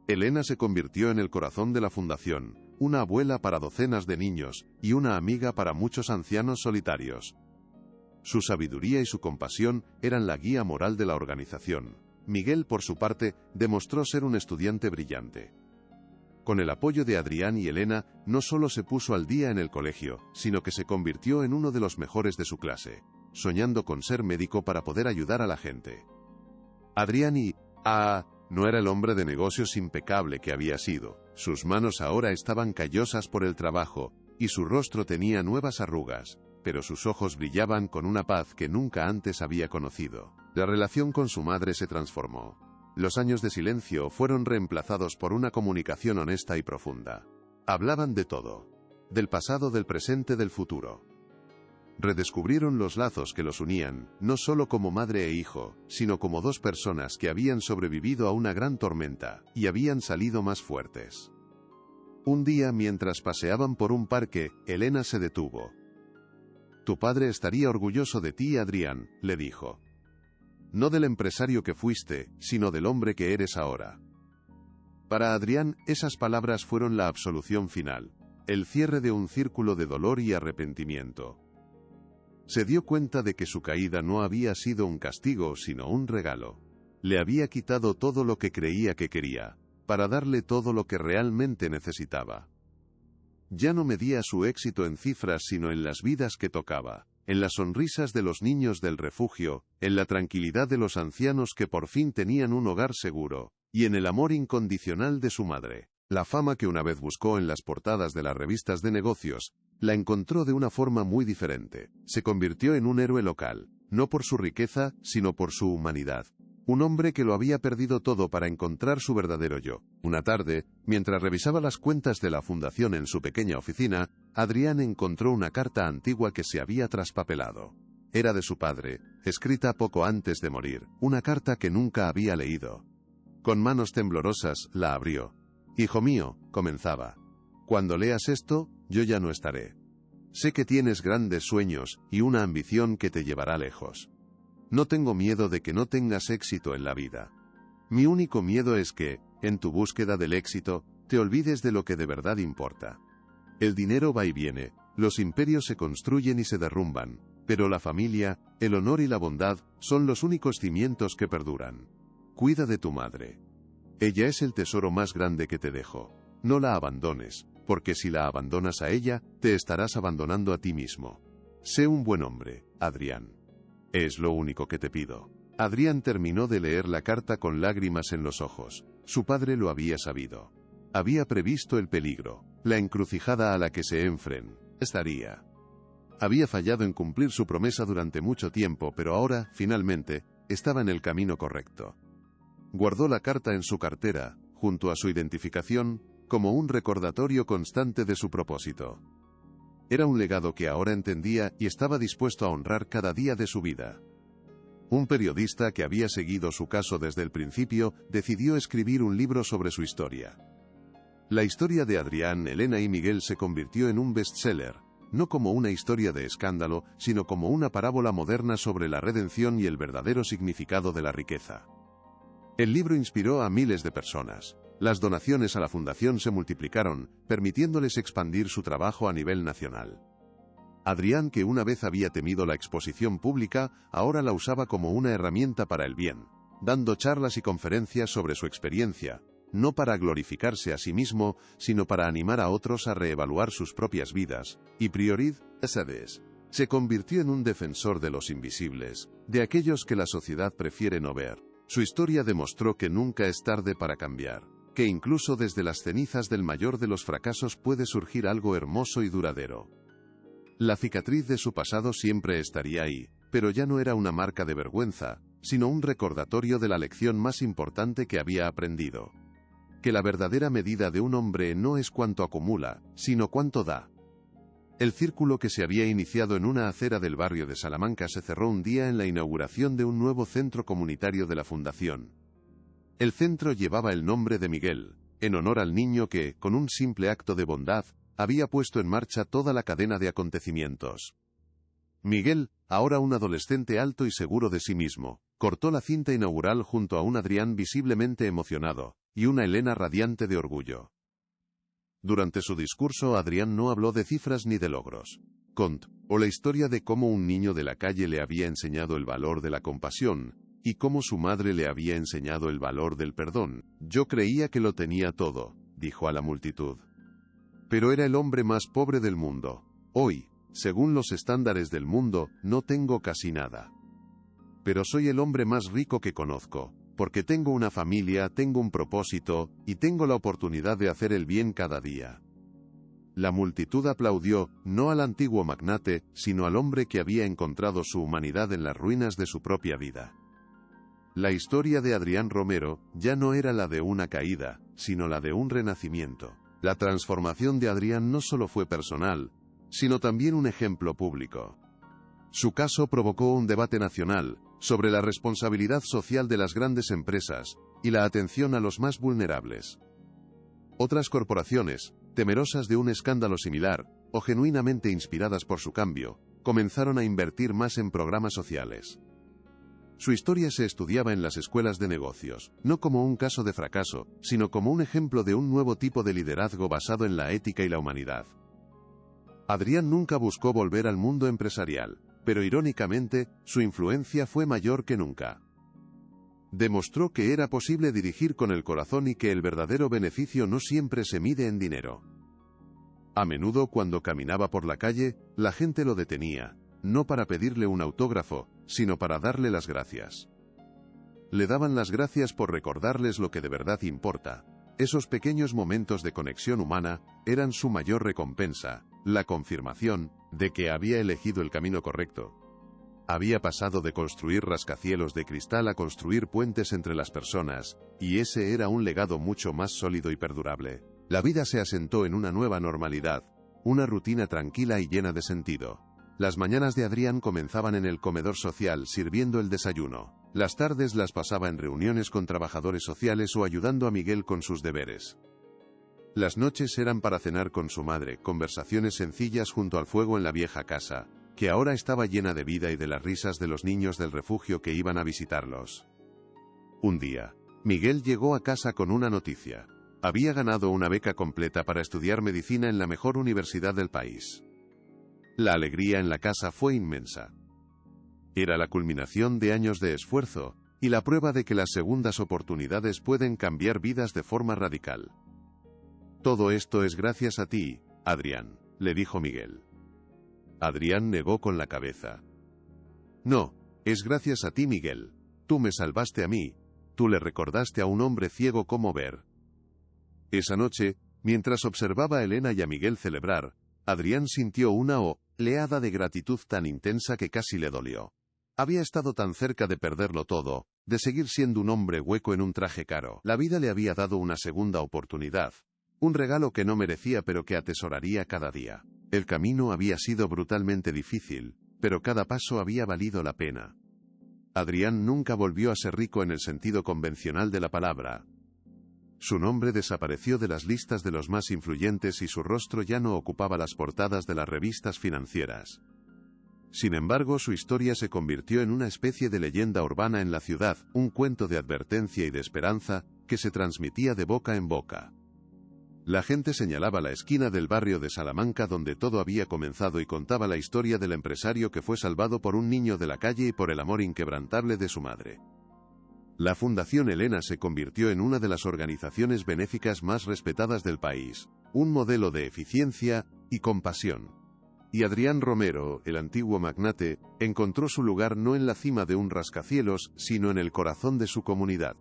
Elena se convirtió en el corazón de la fundación, una abuela para docenas de niños y una amiga para muchos ancianos solitarios. Su sabiduría y su compasión eran la guía moral de la organización. Miguel, por su parte, demostró ser un estudiante brillante. Con el apoyo de Adrián y Elena, no solo se puso al día en el colegio, sino que se convirtió en uno de los mejores de su clase, soñando con ser médico para poder ayudar a la gente. Adrián no era el hombre de negocios impecable que había sido. Sus manos ahora estaban callosas por el trabajo, y su rostro tenía nuevas arrugas, pero sus ojos brillaban con una paz que nunca antes había conocido. La relación con su madre se transformó. Los años de silencio fueron reemplazados por una comunicación honesta y profunda. Hablaban de todo. Del pasado, del presente, del futuro. Redescubrieron los lazos que los unían, no solo como madre e hijo, sino como dos personas que habían sobrevivido a una gran tormenta, y habían salido más fuertes. Un día, mientras paseaban por un parque, Elena se detuvo. «Tu padre estaría orgulloso de ti, Adrián», le dijo. «No del empresario que fuiste, sino del hombre que eres ahora». Para Adrián, esas palabras fueron la absolución final, el cierre de un círculo de dolor y arrepentimiento. Se dio cuenta de que su caída no había sido un castigo, sino un regalo. Le había quitado todo lo que creía que quería, para darle todo lo que realmente necesitaba. Ya no medía su éxito en cifras, sino en las vidas que tocaba, en las sonrisas de los niños del refugio, en la tranquilidad de los ancianos que por fin tenían un hogar seguro, y en el amor incondicional de su madre. La fama que una vez buscó en las portadas de las revistas de negocios, la encontró de una forma muy diferente. Se convirtió en un héroe local, no por su riqueza, sino por su humanidad. Un hombre que lo había perdido todo para encontrar su verdadero yo. Una tarde, mientras revisaba las cuentas de la fundación en su pequeña oficina, Adrián encontró una carta antigua que se había traspapelado. Era de su padre, escrita poco antes de morir, una carta que nunca había leído. Con manos temblorosas, la abrió. «Hijo mío», comenzaba, «cuando leas esto, yo ya no estaré. Sé que tienes grandes sueños y una ambición que te llevará lejos. No tengo miedo de que no tengas éxito en la vida. Mi único miedo es que, en tu búsqueda del éxito, te olvides de lo que de verdad importa. El dinero va y viene, los imperios se construyen y se derrumban, pero la familia, el honor y la bondad son los únicos cimientos que perduran. Cuida de tu madre. Ella es el tesoro más grande que te dejo. No la abandones, porque si la abandonas a ella, te estarás abandonando a ti mismo. Sé un buen hombre, Adrián. Es lo único que te pido». Adrián terminó de leer la carta con lágrimas en los ojos. Su padre lo había sabido. Había previsto el peligro, la encrucijada a la que se enfrentaría. Había fallado en cumplir su promesa durante mucho tiempo, pero ahora, finalmente, estaba en el camino correcto. Guardó la carta en su cartera, junto a su identificación, como un recordatorio constante de su propósito. Era un legado que ahora entendía y estaba dispuesto a honrar cada día de su vida. Un periodista que había seguido su caso desde el principio decidió escribir un libro sobre su historia. La historia de Adrián, Elena y Miguel se convirtió en un bestseller, no como una historia de escándalo, sino como una parábola moderna sobre la redención y el verdadero significado de la riqueza. El libro inspiró a miles de personas. Las donaciones a la fundación se multiplicaron, permitiéndoles expandir su trabajo a nivel nacional. Adrián, que una vez había temido la exposición pública, ahora la usaba como una herramienta para el bien, dando charlas y conferencias sobre su experiencia, no para glorificarse a sí mismo, sino para animar a otros a reevaluar sus propias vidas, y prioridades. Se convirtió en un defensor de los invisibles, de aquellos que la sociedad prefiere no ver. Su historia demostró que nunca es tarde para cambiar, que incluso desde las cenizas del mayor de los fracasos puede surgir algo hermoso y duradero. La cicatriz de su pasado siempre estaría ahí, pero ya no era una marca de vergüenza, sino un recordatorio de la lección más importante que había aprendido. Que la verdadera medida de un hombre no es cuánto acumula, sino cuánto da. El círculo que se había iniciado en una acera del barrio de Salamanca se cerró un día en la inauguración de un nuevo centro comunitario de la fundación. El centro llevaba el nombre de Miguel, en honor al niño que, con un simple acto de bondad, había puesto en marcha toda la cadena de acontecimientos. Miguel, ahora un adolescente alto y seguro de sí mismo, cortó la cinta inaugural junto a un Adrián visiblemente emocionado, y una Elena radiante de orgullo. Durante su discurso, Adrián no habló de cifras ni de logros. Contó la historia de cómo un niño de la calle le había enseñado el valor de la compasión, y cómo su madre le había enseñado el valor del perdón. Yo creía que lo tenía todo, dijo a la multitud. Pero era el hombre más pobre del mundo. Hoy, según los estándares del mundo, no tengo casi nada. Pero soy el hombre más rico que conozco, porque tengo una familia, tengo un propósito, y tengo la oportunidad de hacer el bien cada día. La multitud aplaudió, no al antiguo magnate, sino al hombre que había encontrado su humanidad en las ruinas de su propia vida. La historia de Adrián Romero ya no era la de una caída, sino la de un renacimiento. La transformación de Adrián no solo fue personal, sino también un ejemplo público. Su caso provocó un debate nacional sobre la responsabilidad social de las grandes empresas y la atención a los más vulnerables. Otras corporaciones, temerosas de un escándalo similar, o genuinamente inspiradas por su cambio, comenzaron a invertir más en programas sociales. Su historia se estudiaba en las escuelas de negocios, no como un caso de fracaso, sino como un ejemplo de un nuevo tipo de liderazgo basado en la ética y la humanidad. Adrián nunca buscó volver al mundo empresarial, pero irónicamente, su influencia fue mayor que nunca. Demostró que era posible dirigir con el corazón y que el verdadero beneficio no siempre se mide en dinero. A menudo cuando caminaba por la calle, la gente lo detenía, no para pedirle un autógrafo, sino para darle las gracias. Le daban las gracias por recordarles lo que de verdad importa. Esos pequeños momentos de conexión humana eran su mayor recompensa, la confirmación de que había elegido el camino correcto. Había pasado de construir rascacielos de cristal a construir puentes entre las personas, y ese era un legado mucho más sólido y perdurable. La vida se asentó en una nueva normalidad, una rutina tranquila y llena de sentido. Las mañanas de Adrián comenzaban en el comedor social sirviendo el desayuno. Las tardes las pasaba en reuniones con trabajadores sociales o ayudando a Miguel con sus deberes. Las noches eran para cenar con su madre, conversaciones sencillas junto al fuego en la vieja casa, que ahora estaba llena de vida y de las risas de los niños del refugio que iban a visitarlos. Un día, Miguel llegó a casa con una noticia. Había ganado una beca completa para estudiar medicina en la mejor universidad del país. La alegría en la casa fue inmensa. Era la culminación de años de esfuerzo, y la prueba de que las segundas oportunidades pueden cambiar vidas de forma radical. Todo esto es gracias a ti, Adrián, le dijo Miguel. Adrián negó con la cabeza. No, es gracias a ti, Miguel. Tú me salvaste a mí, tú le recordaste a un hombre ciego cómo ver. Esa noche, mientras observaba a Elena y a Miguel celebrar, Adrián sintió una oleada de gratitud tan intensa que casi le dolió. Había estado tan cerca de perderlo todo, de seguir siendo un hombre hueco en un traje caro. La vida le había dado una segunda oportunidad, un regalo que no merecía pero que atesoraría cada día. El camino había sido brutalmente difícil, pero cada paso había valido la pena. Adrián nunca volvió a ser rico en el sentido convencional de la palabra. Su nombre desapareció de las listas de los más influyentes y su rostro ya no ocupaba las portadas de las revistas financieras. Sin embargo, su historia se convirtió en una especie de leyenda urbana en la ciudad, un cuento de advertencia y de esperanza, que se transmitía de boca en boca. La gente señalaba la esquina del barrio de Salamanca donde todo había comenzado y contaba la historia del empresario que fue salvado por un niño de la calle y por el amor inquebrantable de su madre. La Fundación Elena se convirtió en una de las organizaciones benéficas más respetadas del país, un modelo de eficiencia y compasión. Y Adrián Romero, el antiguo magnate, encontró su lugar no en la cima de un rascacielos, sino en el corazón de su comunidad.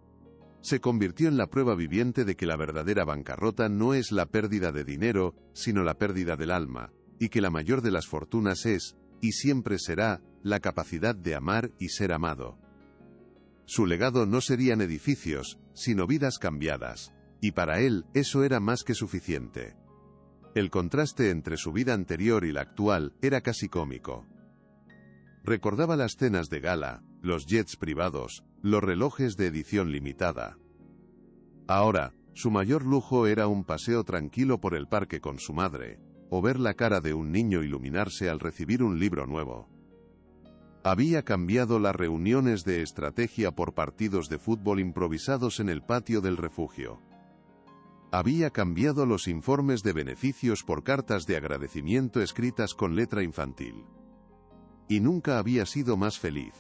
Se convirtió en la prueba viviente de que la verdadera bancarrota no es la pérdida de dinero, sino la pérdida del alma, y que la mayor de las fortunas es, y siempre será, la capacidad de amar y ser amado. Su legado no serían edificios, sino vidas cambiadas, y para él eso era más que suficiente. El contraste entre su vida anterior y la actual era casi cómico. Recordaba las cenas de gala, los jets privados, los relojes de edición limitada. Ahora, su mayor lujo era un paseo tranquilo por el parque con su madre, o ver la cara de un niño iluminarse al recibir un libro nuevo. Había cambiado las reuniones de estrategia por partidos de fútbol improvisados en el patio del refugio. Había cambiado los informes de beneficios por cartas de agradecimiento escritas con letra infantil. Y nunca había sido más feliz.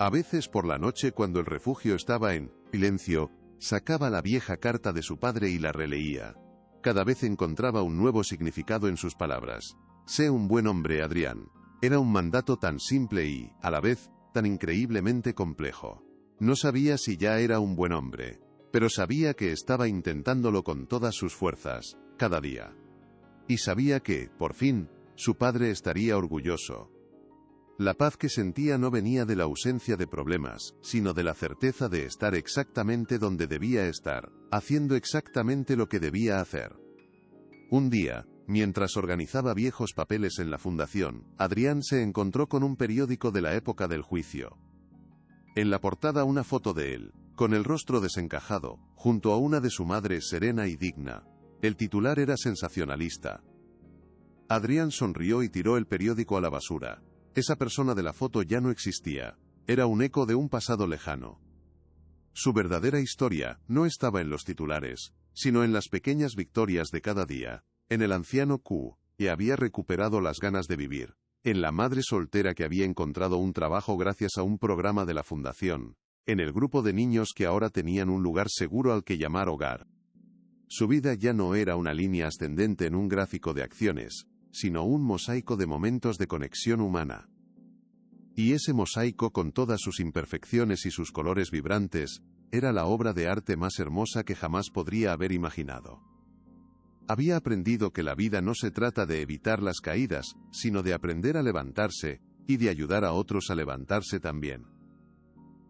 A veces por la noche, cuando el refugio estaba en silencio, sacaba la vieja carta de su padre y la releía. Cada vez encontraba un nuevo significado en sus palabras. Sé un buen hombre, Adrián. Era un mandato tan simple y, a la vez, tan increíblemente complejo. No sabía si ya era un buen hombre, pero sabía que estaba intentándolo con todas sus fuerzas, cada día. Y sabía que, por fin, su padre estaría orgulloso. La paz que sentía no venía de la ausencia de problemas, sino de la certeza de estar exactamente donde debía estar, haciendo exactamente lo que debía hacer. Un día, mientras organizaba viejos papeles en la fundación, Adrián se encontró con un periódico de la época del juicio. En la portada una foto de él, con el rostro desencajado, junto a una de su madre serena y digna. El titular era sensacionalista. Adrián sonrió y tiró el periódico a la basura. Esa persona de la foto ya no existía. Era un eco de un pasado lejano. Su verdadera historia no estaba en los titulares, sino en las pequeñas victorias de cada día, en el anciano Q, que había recuperado las ganas de vivir, en la madre soltera que había encontrado un trabajo gracias a un programa de la fundación, en el grupo de niños que ahora tenían un lugar seguro al que llamar hogar. Su vida ya no era una línea ascendente en un gráfico de acciones, sino un mosaico de momentos de conexión humana. Y ese mosaico, con todas sus imperfecciones y sus colores vibrantes, era la obra de arte más hermosa que jamás podría haber imaginado. Había aprendido que la vida no se trata de evitar las caídas, sino de aprender a levantarse, y de ayudar a otros a levantarse también.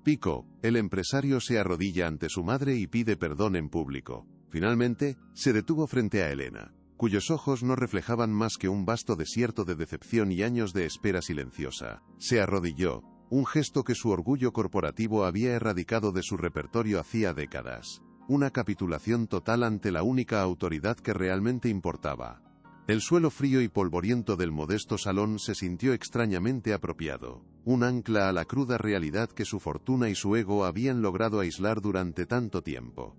Pico, el empresario, se arrodilla ante su madre y pide perdón en público. Finalmente, se detuvo frente a Elena, cuyos ojos no reflejaban más que un vasto desierto de decepción y años de espera silenciosa. Se arrodilló, un gesto que su orgullo corporativo había erradicado de su repertorio hacía décadas. Una capitulación total ante la única autoridad que realmente importaba. El suelo frío y polvoriento del modesto salón se sintió extrañamente apropiado, un ancla a la cruda realidad que su fortuna y su ego habían logrado aislar durante tanto tiempo.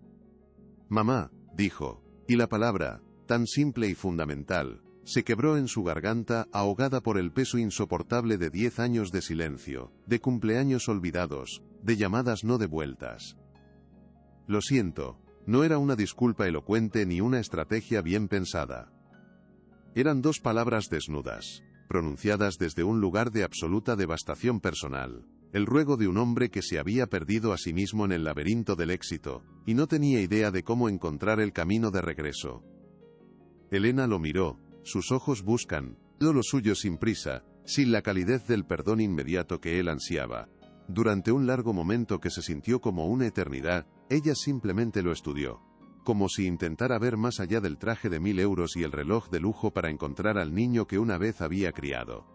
«Mamá», dijo, y la palabra, tan simple y fundamental, se quebró en su garganta, ahogada por el peso insoportable de 10 años de silencio, de cumpleaños olvidados, de llamadas no devueltas. Lo siento, no era una disculpa elocuente ni una estrategia bien pensada. Eran dos palabras desnudas, pronunciadas desde un lugar de absoluta devastación personal, el ruego de un hombre que se había perdido a sí mismo en el laberinto del éxito, y no tenía idea de cómo encontrar el camino de regreso. Elena lo miró, sus ojos buscan, todo lo suyo sin prisa, sin la calidez del perdón inmediato que él ansiaba. Durante un largo momento que se sintió como una eternidad, ella simplemente lo estudió, como si intentara ver más allá del traje de 1000 euros y el reloj de lujo para encontrar al niño que una vez había criado.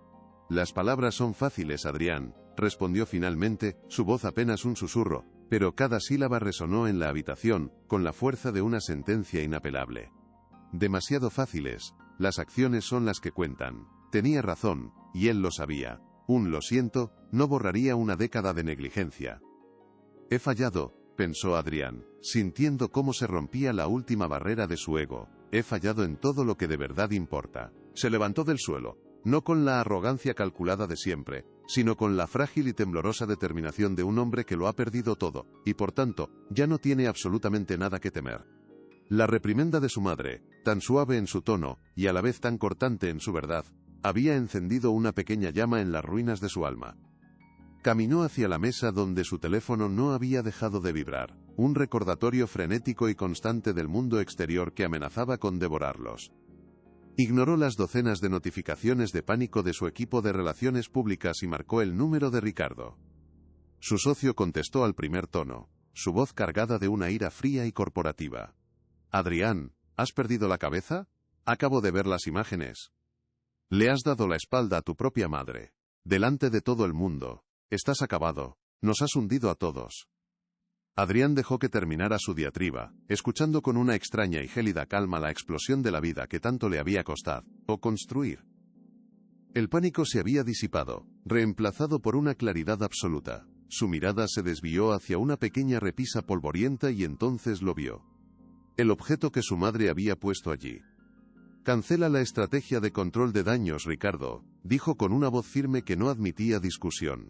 Las palabras son fáciles, Adrián, respondió finalmente, su voz apenas un susurro, pero cada sílaba resonó en la habitación, con la fuerza de una sentencia inapelable. Demasiado fáciles, las acciones son las que cuentan. Tenía razón, y él lo sabía. Un lo siento no borraría una década de negligencia. He fallado, pensó Adrián, sintiendo cómo se rompía la última barrera de su ego. He fallado en todo lo que de verdad importa. Se levantó del suelo, no con la arrogancia calculada de siempre, sino con la frágil y temblorosa determinación de un hombre que lo ha perdido todo, y por tanto, ya no tiene absolutamente nada que temer. La reprimenda de su madre, tan suave en su tono, y a la vez tan cortante en su verdad, había encendido una pequeña llama en las ruinas de su alma. Caminó hacia la mesa donde su teléfono no había dejado de vibrar, un recordatorio frenético y constante del mundo exterior que amenazaba con devorarlos. Ignoró las docenas de notificaciones de pánico de su equipo de relaciones públicas y marcó el número de Ricardo. Su socio contestó al primer tono, su voz cargada de una ira fría y corporativa. «Adrián, ¿has perdido la cabeza? Acabo de ver las imágenes. Le has dado la espalda a tu propia madre. Delante de todo el mundo. Estás acabado. Nos has hundido a todos». Adrián dejó que terminara su diatriba, escuchando con una extraña y gélida calma la explosión de la vida que tanto le había costado construir. El pánico se había disipado, reemplazado por una claridad absoluta. Su mirada se desvió hacia una pequeña repisa polvorienta y entonces lo vio. El objeto que su madre había puesto allí. «Cancela la estrategia de control de daños, Ricardo», dijo con una voz firme que no admitía discusión.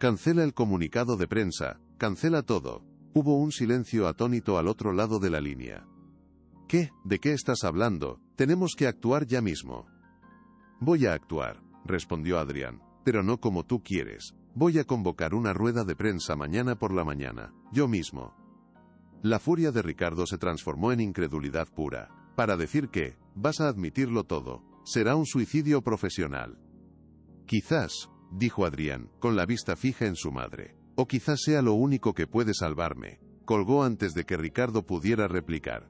Cancela el comunicado de prensa, cancela todo. Hubo un silencio atónito al otro lado de la línea. ¿Qué? ¿De qué estás hablando? Tenemos que actuar ya mismo. Voy a actuar, respondió Adrián, pero no como tú quieres. Voy a convocar una rueda de prensa mañana por la mañana, yo mismo. La furia de Ricardo se transformó en incredulidad pura. Para decir que, vas a admitirlo todo, será un suicidio profesional. Quizás, dijo Adrián, con la vista fija en su madre. O quizás sea lo único que puede salvarme. Colgó antes de que Ricardo pudiera replicar.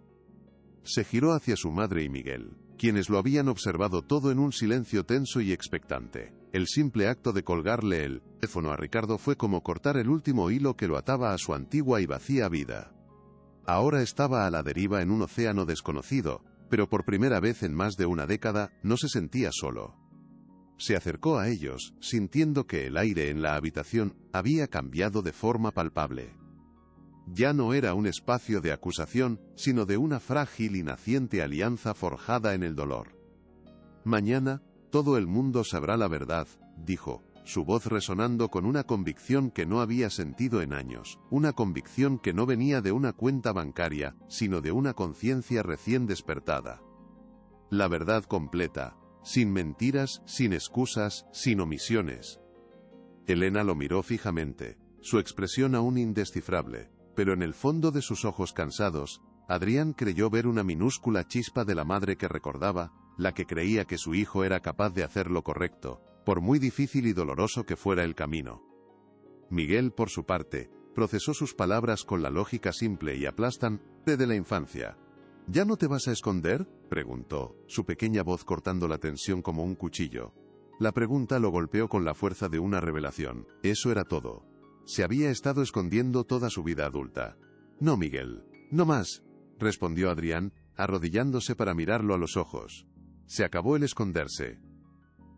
Se giró hacia su madre y Miguel, quienes lo habían observado todo en un silencio tenso y expectante. El simple acto de colgarle el teléfono a Ricardo fue como cortar el último hilo que lo ataba a su antigua y vacía vida. Ahora estaba a la deriva en un océano desconocido, pero por primera vez en más de una década, no se sentía solo. Se acercó a ellos, sintiendo que el aire en la habitación había cambiado de forma palpable. Ya no era un espacio de acusación, sino de una frágil y naciente alianza forjada en el dolor. Mañana, todo el mundo sabrá la verdad, dijo, su voz resonando con una convicción que no había sentido en años, una convicción que no venía de una cuenta bancaria, sino de una conciencia recién despertada. La verdad completa, sin mentiras, sin excusas, sin omisiones. Elena lo miró fijamente, su expresión aún indescifrable, pero en el fondo de sus ojos cansados, Adrián creyó ver una minúscula chispa de la madre que recordaba, la que creía que su hijo era capaz de hacer lo correcto, por muy difícil y doloroso que fuera el camino. Miguel, por su parte, procesó sus palabras con la lógica simple y aplastante de la infancia. ¿Ya no te vas a esconder?, preguntó, su pequeña voz cortando la tensión como un cuchillo. La pregunta lo golpeó con la fuerza de una revelación. Eso era todo. Se había estado escondiendo toda su vida adulta. No, Miguel, no más, respondió Adrián, arrodillándose para mirarlo a los ojos. Se acabó el esconderse.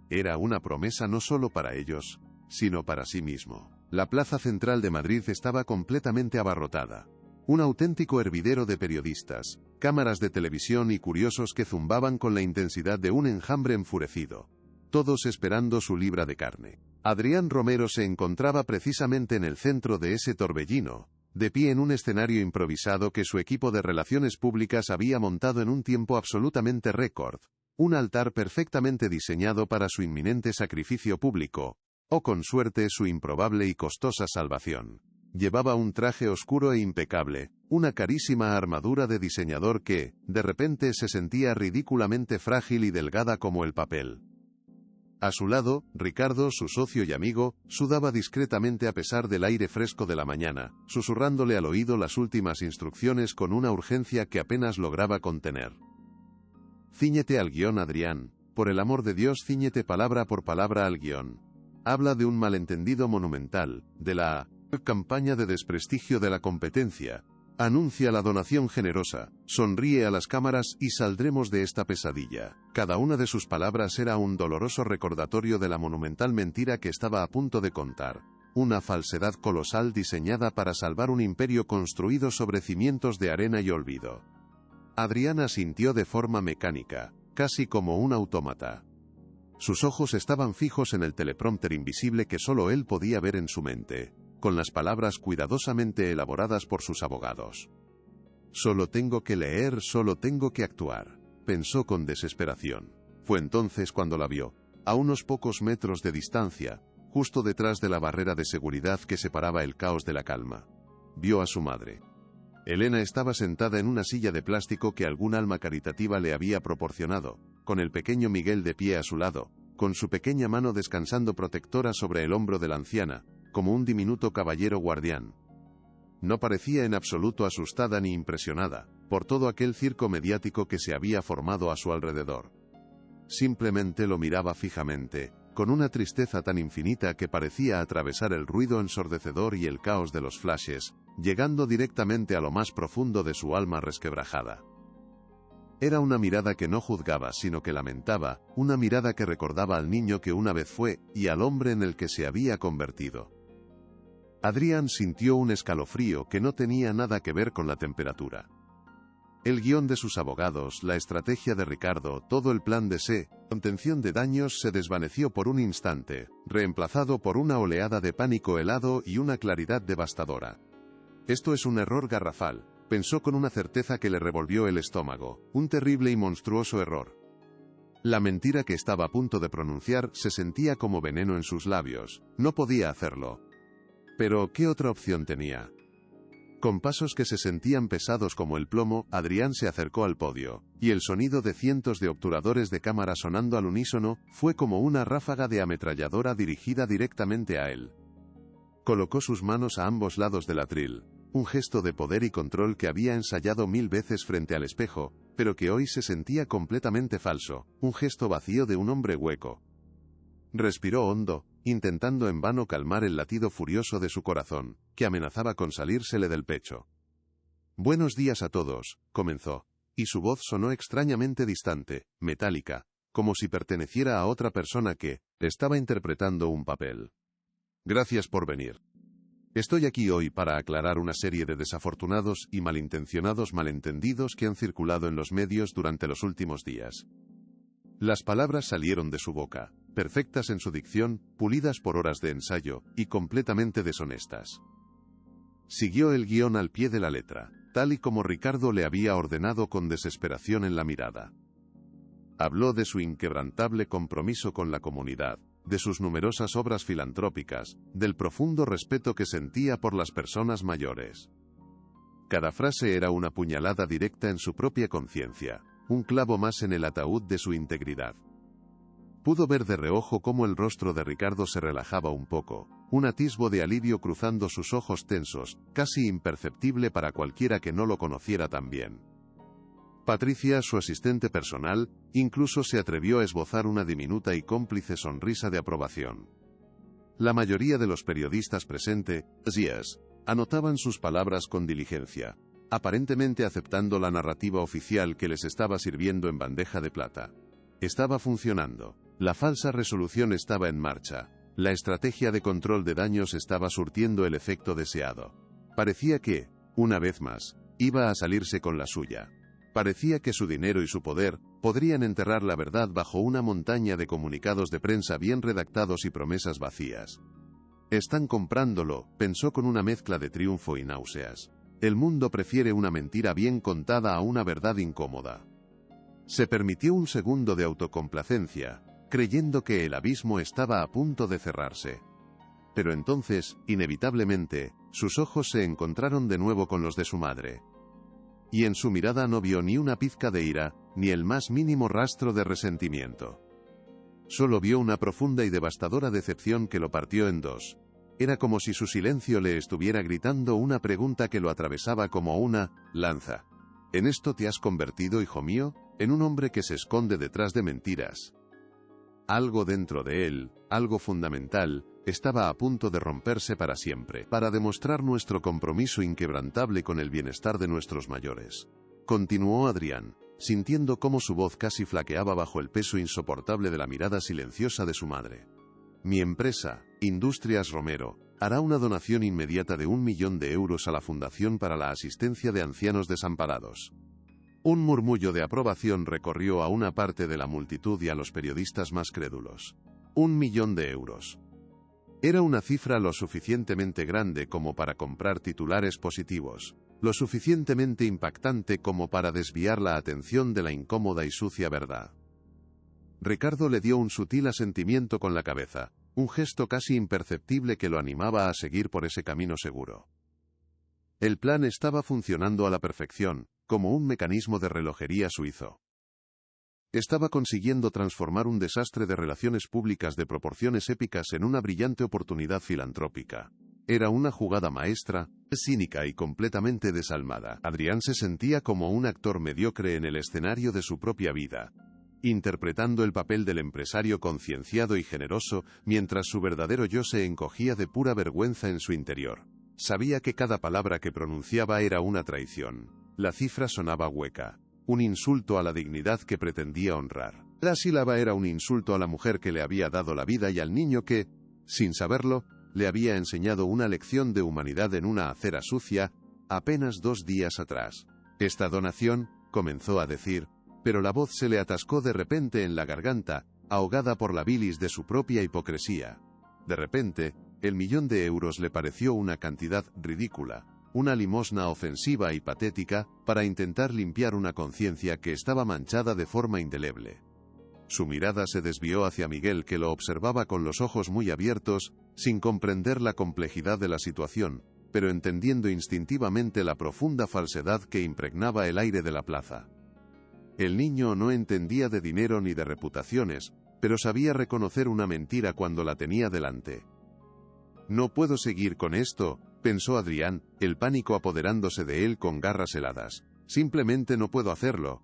Era una promesa no solo para ellos, sino para sí mismo. La plaza central de Madrid estaba completamente abarrotada. Un auténtico hervidero de periodistas, cámaras de televisión y curiosos que zumbaban con la intensidad de un enjambre enfurecido. Todos esperando su libra de carne. Adrián Romero se encontraba precisamente en el centro de ese torbellino, de pie en un escenario improvisado que su equipo de relaciones públicas había montado en un tiempo absolutamente récord. Un altar perfectamente diseñado para su inminente sacrificio público, o con suerte su improbable y costosa salvación. Llevaba un traje oscuro e impecable, una carísima armadura de diseñador que, de repente se sentía ridículamente frágil y delgada como el papel. A su lado, Ricardo, su socio y amigo, sudaba discretamente a pesar del aire fresco de la mañana, susurrándole al oído las últimas instrucciones con una urgencia que apenas lograba contener. Cíñete al guión, Adrián, por el amor de Dios, cíñete palabra por palabra al guión. Habla de un malentendido monumental, de la campaña de desprestigio de la competencia. Anuncia la donación generosa, sonríe a las cámaras y saldremos de esta pesadilla. Cada una de sus palabras era un doloroso recordatorio de la monumental mentira que estaba a punto de contar. Una falsedad colosal diseñada para salvar un imperio construido sobre cimientos de arena y olvido. Adrián asintió de forma mecánica, casi como un autómata. Sus ojos estaban fijos en el teleprompter invisible que solo él podía ver en su mente, con las palabras cuidadosamente elaboradas por sus abogados. Solo tengo que leer, solo tengo que actuar, pensó con desesperación. Fue entonces cuando la vio, a unos pocos metros de distancia, justo detrás de la barrera de seguridad que separaba el caos de la calma. Vio a su madre. Elena estaba sentada en una silla de plástico que algún alma caritativa le había proporcionado, con el pequeño Miguel de pie a su lado, con su pequeña mano descansando protectora sobre el hombro de la anciana, como un diminuto caballero guardián. No parecía en absoluto asustada ni impresionada, por todo aquel circo mediático que se había formado a su alrededor. Simplemente lo miraba fijamente, con una tristeza tan infinita que parecía atravesar el ruido ensordecedor y el caos de los flashes, llegando directamente a lo más profundo de su alma resquebrajada. Era una mirada que no juzgaba sino que lamentaba, una mirada que recordaba al niño que una vez fue, y al hombre en el que se había convertido. Adrián sintió un escalofrío que no tenía nada que ver con la temperatura. El guión de sus abogados, la estrategia de Ricardo, todo el plan de contención de daños se desvaneció por un instante, reemplazado por una oleada de pánico helado y una claridad devastadora. Esto es un error garrafal, pensó con una certeza que le revolvió el estómago, un terrible y monstruoso error. La mentira que estaba a punto de pronunciar se sentía como veneno en sus labios, no podía hacerlo. Pero, ¿qué otra opción tenía? Con pasos que se sentían pesados como el plomo, Adrián se acercó al podio, y el sonido de cientos de obturadores de cámara sonando al unísono fue como una ráfaga de ametralladora dirigida directamente a él. Colocó sus manos a ambos lados del atril, un gesto de poder y control que había ensayado 1000 veces frente al espejo, pero que hoy se sentía completamente falso, un gesto vacío de un hombre hueco. Respiró hondo, intentando en vano calmar el latido furioso de su corazón, que amenazaba con salírsele del pecho. «Buenos días a todos», comenzó, y su voz sonó extrañamente distante, metálica, como si perteneciera a otra persona que estaba interpretando un papel. «Gracias por venir. Estoy aquí hoy para aclarar una serie de desafortunados y malintencionados malentendidos que han circulado en los medios durante los últimos días». Las palabras salieron de su boca, perfectas en su dicción, pulidas por horas de ensayo, y completamente deshonestas. Siguió el guión al pie de la letra, tal y como Ricardo le había ordenado con desesperación en la mirada. Habló de su inquebrantable compromiso con la comunidad, de sus numerosas obras filantrópicas, del profundo respeto que sentía por las personas mayores. Cada frase era una puñalada directa en su propia conciencia, un clavo más en el ataúd de su integridad. Pudo ver de reojo cómo el rostro de Ricardo se relajaba un poco, un atisbo de alivio cruzando sus ojos tensos, casi imperceptible para cualquiera que no lo conociera tan bien. Patricia, su asistente personal, incluso se atrevió a esbozar una diminuta y cómplice sonrisa de aprobación. La mayoría de los periodistas presentes, anotaban sus palabras con diligencia, aparentemente aceptando la narrativa oficial que les estaba sirviendo en bandeja de plata. Estaba funcionando. La falsa resolución estaba en marcha. La estrategia de control de daños estaba surtiendo el efecto deseado. Parecía que, una vez más, iba a salirse con la suya. Parecía que su dinero y su poder podrían enterrar la verdad bajo una montaña de comunicados de prensa bien redactados y promesas vacías. «Están comprándolo», pensó con una mezcla de triunfo y náuseas. El mundo prefiere una mentira bien contada a una verdad incómoda. Se permitió un segundo de autocomplacencia, creyendo que el abismo estaba a punto de cerrarse. Pero entonces, inevitablemente, sus ojos se encontraron de nuevo con los de su madre. Y en su mirada no vio ni una pizca de ira, ni el más mínimo rastro de resentimiento. Solo vio una profunda y devastadora decepción que lo partió en dos. Era como si su silencio le estuviera gritando una pregunta que lo atravesaba como una lanza. ¿En esto te has convertido, hijo mío? En un hombre que se esconde detrás de mentiras. Algo dentro de él, algo fundamental, estaba a punto de romperse para siempre, para demostrar nuestro compromiso inquebrantable con el bienestar de nuestros mayores. Continuó Adrián, sintiendo cómo su voz casi flaqueaba bajo el peso insoportable de la mirada silenciosa de su madre. Mi empresa, Industrias Romero, hará una donación inmediata de 1 millón de euros a la Fundación para la Asistencia de Ancianos Desamparados. Un murmullo de aprobación recorrió a una parte de la multitud y a los periodistas más crédulos. 1 millón de euros. Era una cifra lo suficientemente grande como para comprar titulares positivos, lo suficientemente impactante como para desviar la atención de la incómoda y sucia verdad. Ricardo le dio un sutil asentimiento con la cabeza, un gesto casi imperceptible que lo animaba a seguir por ese camino seguro. El plan estaba funcionando a la perfección, como un mecanismo de relojería suizo. Estaba consiguiendo transformar un desastre de relaciones públicas de proporciones épicas en una brillante oportunidad filantrópica. Era una jugada maestra, cínica y completamente desalmada. Adrián se sentía como un actor mediocre en el escenario de su propia vida, interpretando el papel del empresario concienciado y generoso, mientras su verdadero yo se encogía de pura vergüenza en su interior. Sabía que cada palabra que pronunciaba era una traición. La cifra sonaba hueca, un insulto a la dignidad que pretendía honrar. La sílaba era un insulto a la mujer que le había dado la vida y al niño que, sin saberlo, le había enseñado una lección de humanidad en una acera sucia, apenas 2 días atrás. Esta donación, comenzó a decir, pero la voz se le atascó de repente en la garganta, ahogada por la bilis de su propia hipocresía. De repente, el 1.000.000 de euros le pareció una cantidad ridícula, una limosna ofensiva y patética, para intentar limpiar una conciencia que estaba manchada de forma indeleble. Su mirada se desvió hacia Miguel, que lo observaba con los ojos muy abiertos, sin comprender la complejidad de la situación, pero entendiendo instintivamente la profunda falsedad que impregnaba el aire de la plaza. El niño no entendía de dinero ni de reputaciones, pero sabía reconocer una mentira cuando la tenía delante. No puedo seguir con esto, pensó Adrián, el pánico apoderándose de él con garras heladas. Simplemente no puedo hacerlo.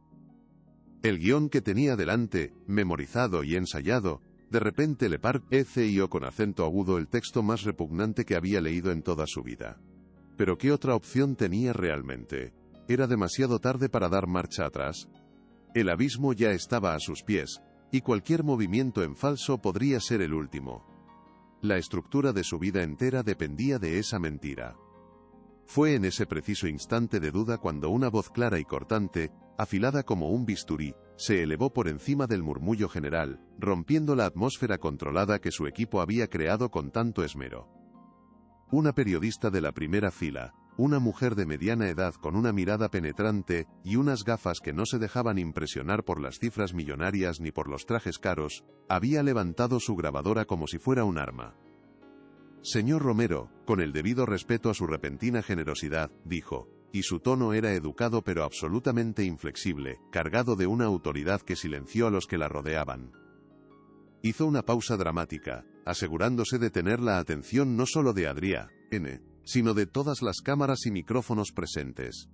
El guión que tenía delante, memorizado y ensayado, de repente le pareció con acento agudo el texto más repugnante que había leído en toda su vida. Pero ¿qué otra opción tenía realmente? Era demasiado tarde para dar marcha atrás. El abismo ya estaba a sus pies, y cualquier movimiento en falso podría ser el último. La estructura de su vida entera dependía de esa mentira. Fue en ese preciso instante de duda cuando una voz clara y cortante, afilada como un bisturí, se elevó por encima del murmullo general, rompiendo la atmósfera controlada que su equipo había creado con tanto esmero. Una periodista de la primera fila, una mujer de mediana edad con una mirada penetrante y unas gafas que no se dejaban impresionar por las cifras millonarias ni por los trajes caros, había levantado su grabadora como si fuera un arma. Señor Romero, con el debido respeto a su repentina generosidad, dijo, y su tono era educado pero absolutamente inflexible, cargado de una autoridad que silenció a los que la rodeaban. Hizo una pausa dramática, asegurándose de tener la atención no solo de Adrián, sino de todas las cámaras y micrófonos presentes.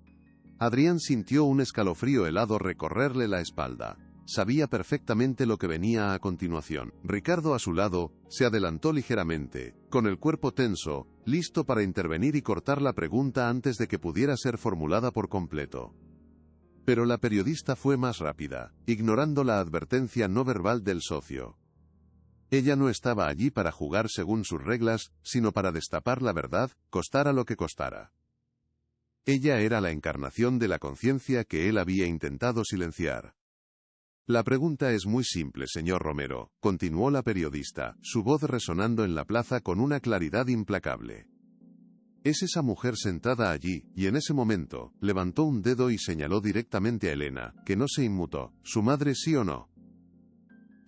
Adrián sintió un escalofrío helado recorrerle la espalda. Sabía perfectamente lo que venía a continuación. Ricardo a su lado, se adelantó ligeramente, con el cuerpo tenso, listo para intervenir y cortar la pregunta antes de que pudiera ser formulada por completo. Pero la periodista fue más rápida, ignorando la advertencia no verbal del socio. Ella no estaba allí para jugar según sus reglas, sino para destapar la verdad, costara lo que costara. Ella era la encarnación de la conciencia que él había intentado silenciar. La pregunta es muy simple, señor Romero, continuó la periodista, su voz resonando en la plaza con una claridad implacable. Es esa mujer sentada allí, y en ese momento, levantó un dedo y señaló directamente a Elena, que no se inmutó, ¿su madre sí o no?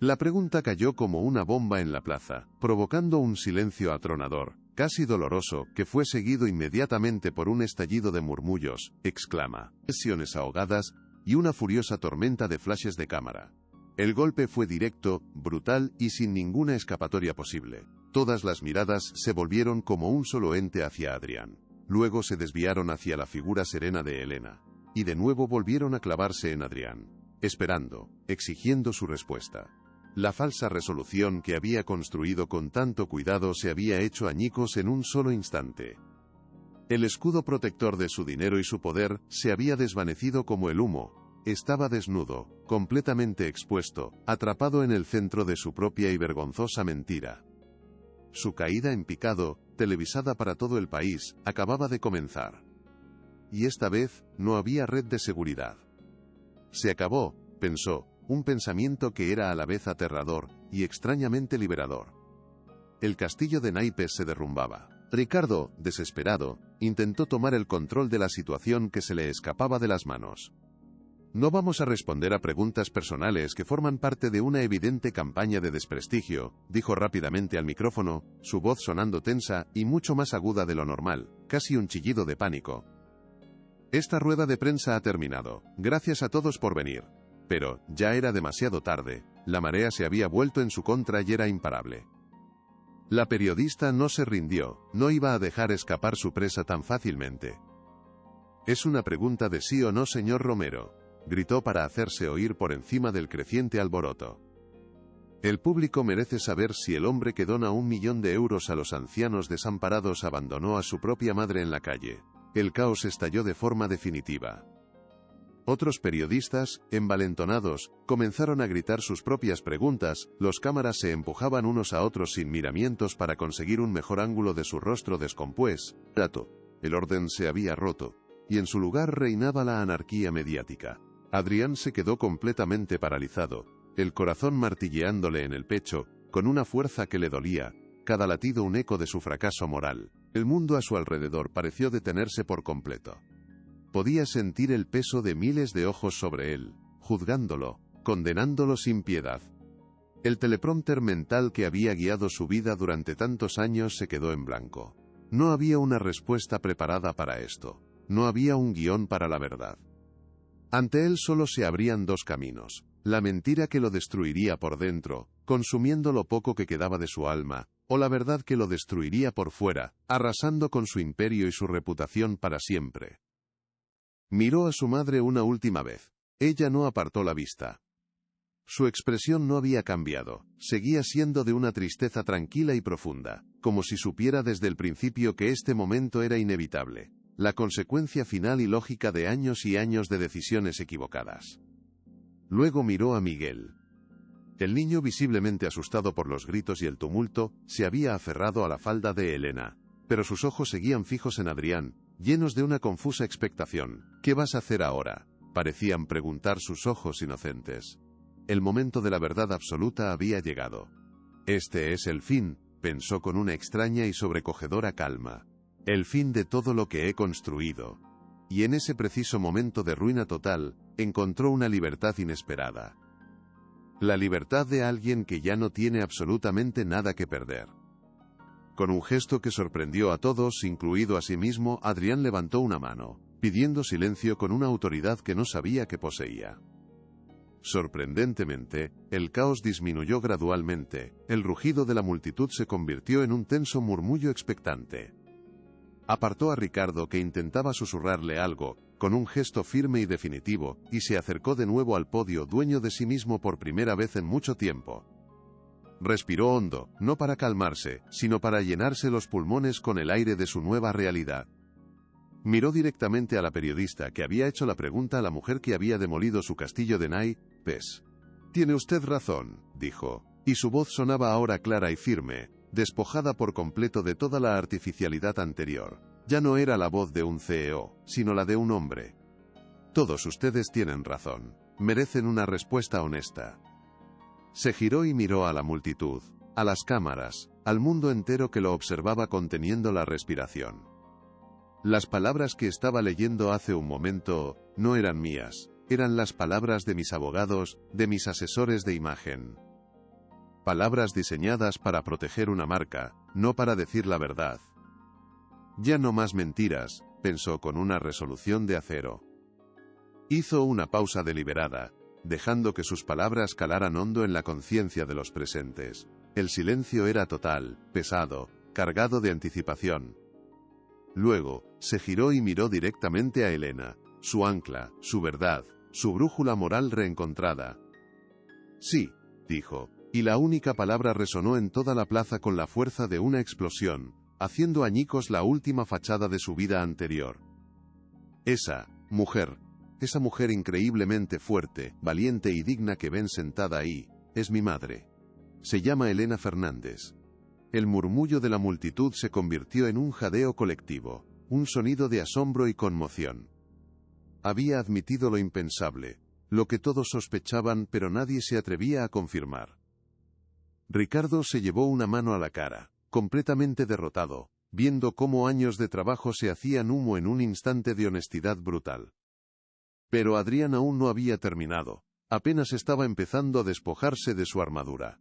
La pregunta cayó como una bomba en la plaza, provocando un silencio atronador, casi doloroso, que fue seguido inmediatamente por un estallido de murmullos, exclamaciones ahogadas, y una furiosa tormenta de flashes de cámara. El golpe fue directo, brutal y sin ninguna escapatoria posible. Todas las miradas se volvieron como un solo ente hacia Adrián. Luego se desviaron hacia la figura serena de Elena. Y de nuevo volvieron a clavarse en Adrián, esperando, exigiendo su respuesta. La falsa resolución que había construido con tanto cuidado se había hecho añicos en un solo instante. El escudo protector de su dinero y su poder se había desvanecido como el humo. Estaba desnudo, completamente expuesto, atrapado en el centro de su propia y vergonzosa mentira. Su caída en picado, televisada para todo el país, acababa de comenzar. Y esta vez, no había red de seguridad. Se acabó, pensó, un pensamiento que era a la vez aterrador y extrañamente liberador. El castillo de naipes se derrumbaba. Ricardo, desesperado, intentó tomar el control de la situación que se le escapaba de las manos. No vamos a responder a preguntas personales que forman parte de una evidente campaña de desprestigio, dijo rápidamente al micrófono, su voz sonando tensa y mucho más aguda de lo normal, casi un chillido de pánico. Esta rueda de prensa ha terminado. Gracias a todos por venir. Pero, ya era demasiado tarde, la marea se había vuelto en su contra y era imparable. La periodista no se rindió, no iba a dejar escapar su presa tan fácilmente. Es una pregunta de sí o no, señor Romero, gritó para hacerse oír por encima del creciente alboroto. El público merece saber si el hombre que dona 1.000.000 de euros a los ancianos desamparados abandonó a su propia madre en la calle. El caos estalló de forma definitiva. Otros periodistas, envalentonados, comenzaron a gritar sus propias preguntas, los cámaras se empujaban unos a otros sin miramientos para conseguir un mejor ángulo de su rostro descompuesto. El orden se había roto. y en su lugar reinaba la anarquía mediática. Adrián se quedó completamente paralizado, el corazón martilleándole en el pecho, con una fuerza que le dolía, cada latido un eco de su fracaso moral. El mundo a su alrededor pareció detenerse por completo. Podía sentir el peso de miles de ojos sobre él, juzgándolo, condenándolo sin piedad. El teleprompter mental que había guiado su vida durante tantos años se quedó en blanco. No había una respuesta preparada para esto. No había un guión para la verdad. Ante él solo se abrían dos caminos: la mentira que lo destruiría por dentro, consumiendo lo poco que quedaba de su alma, o la verdad que lo destruiría por fuera, arrasando con su imperio y su reputación para siempre. Miró a su madre una última vez. Ella no apartó la vista. Su expresión no había cambiado, seguía siendo de una tristeza tranquila y profunda, como si supiera desde el principio que este momento era inevitable, la consecuencia final y lógica de años y años de decisiones equivocadas. Luego miró a Miguel. El niño, visiblemente asustado por los gritos y el tumulto, se había aferrado a la falda de Elena, pero sus ojos seguían fijos en Adrián, llenos de una confusa expectación. ¿Qué vas a hacer ahora?, parecían preguntar sus ojos inocentes. El momento de la verdad absoluta había llegado. Este es el fin, pensó con una extraña y sobrecogedora calma. El fin de todo lo que he construido. Y en ese preciso momento de ruina total, encontró una libertad inesperada. La libertad de alguien que ya no tiene absolutamente nada que perder. Con un gesto que sorprendió a todos, incluido a sí mismo, Adrián levantó una mano, pidiendo silencio con una autoridad que no sabía que poseía. Sorprendentemente, el caos disminuyó gradualmente, el rugido de la multitud se convirtió en un tenso murmullo expectante. Apartó a Ricardo, que intentaba susurrarle algo, con un gesto firme y definitivo, y se acercó de nuevo al podio, dueño de sí mismo por primera vez en mucho tiempo. Respiró hondo, no para calmarse, sino para llenarse los pulmones con el aire de su nueva realidad. Miró directamente a la periodista que había hecho la pregunta a la mujer que había demolido su castillo de naipes. «Tiene usted razón», dijo, y su voz sonaba ahora clara y firme, despojada por completo de toda la artificialidad anterior. Ya no era la voz de un CEO, sino la de un hombre. «Todos ustedes tienen razón. Merecen una respuesta honesta». Se giró y miró a la multitud, a las cámaras, al mundo entero que lo observaba conteniendo la respiración. Las palabras que estaba leyendo hace un momento no eran mías, eran las palabras de mis abogados, de mis asesores de imagen. Palabras diseñadas para proteger una marca, no para decir la verdad. Ya no más mentiras, pensó con una resolución de acero. Hizo una pausa deliberada, dejando que sus palabras calaran hondo en la conciencia de los presentes. El silencio era total, pesado, cargado de anticipación. Luego, se giró y miró directamente a Elena, su ancla, su verdad, su brújula moral reencontrada. «Sí», dijo, y la única palabra resonó en toda la plaza con la fuerza de una explosión, haciendo añicos la última fachada de su vida anterior. Esa mujer increíblemente fuerte, valiente y digna que ven sentada ahí, es mi madre. Se llama Elena Fernández». El murmullo de la multitud se convirtió en un jadeo colectivo, un sonido de asombro y conmoción. Había admitido lo impensable, lo que todos sospechaban pero nadie se atrevía a confirmar. Ricardo se llevó una mano a la cara, completamente derrotado, viendo cómo años de trabajo se hacían humo en un instante de honestidad brutal. Pero Adrián aún no había terminado, apenas estaba empezando a despojarse de su armadura.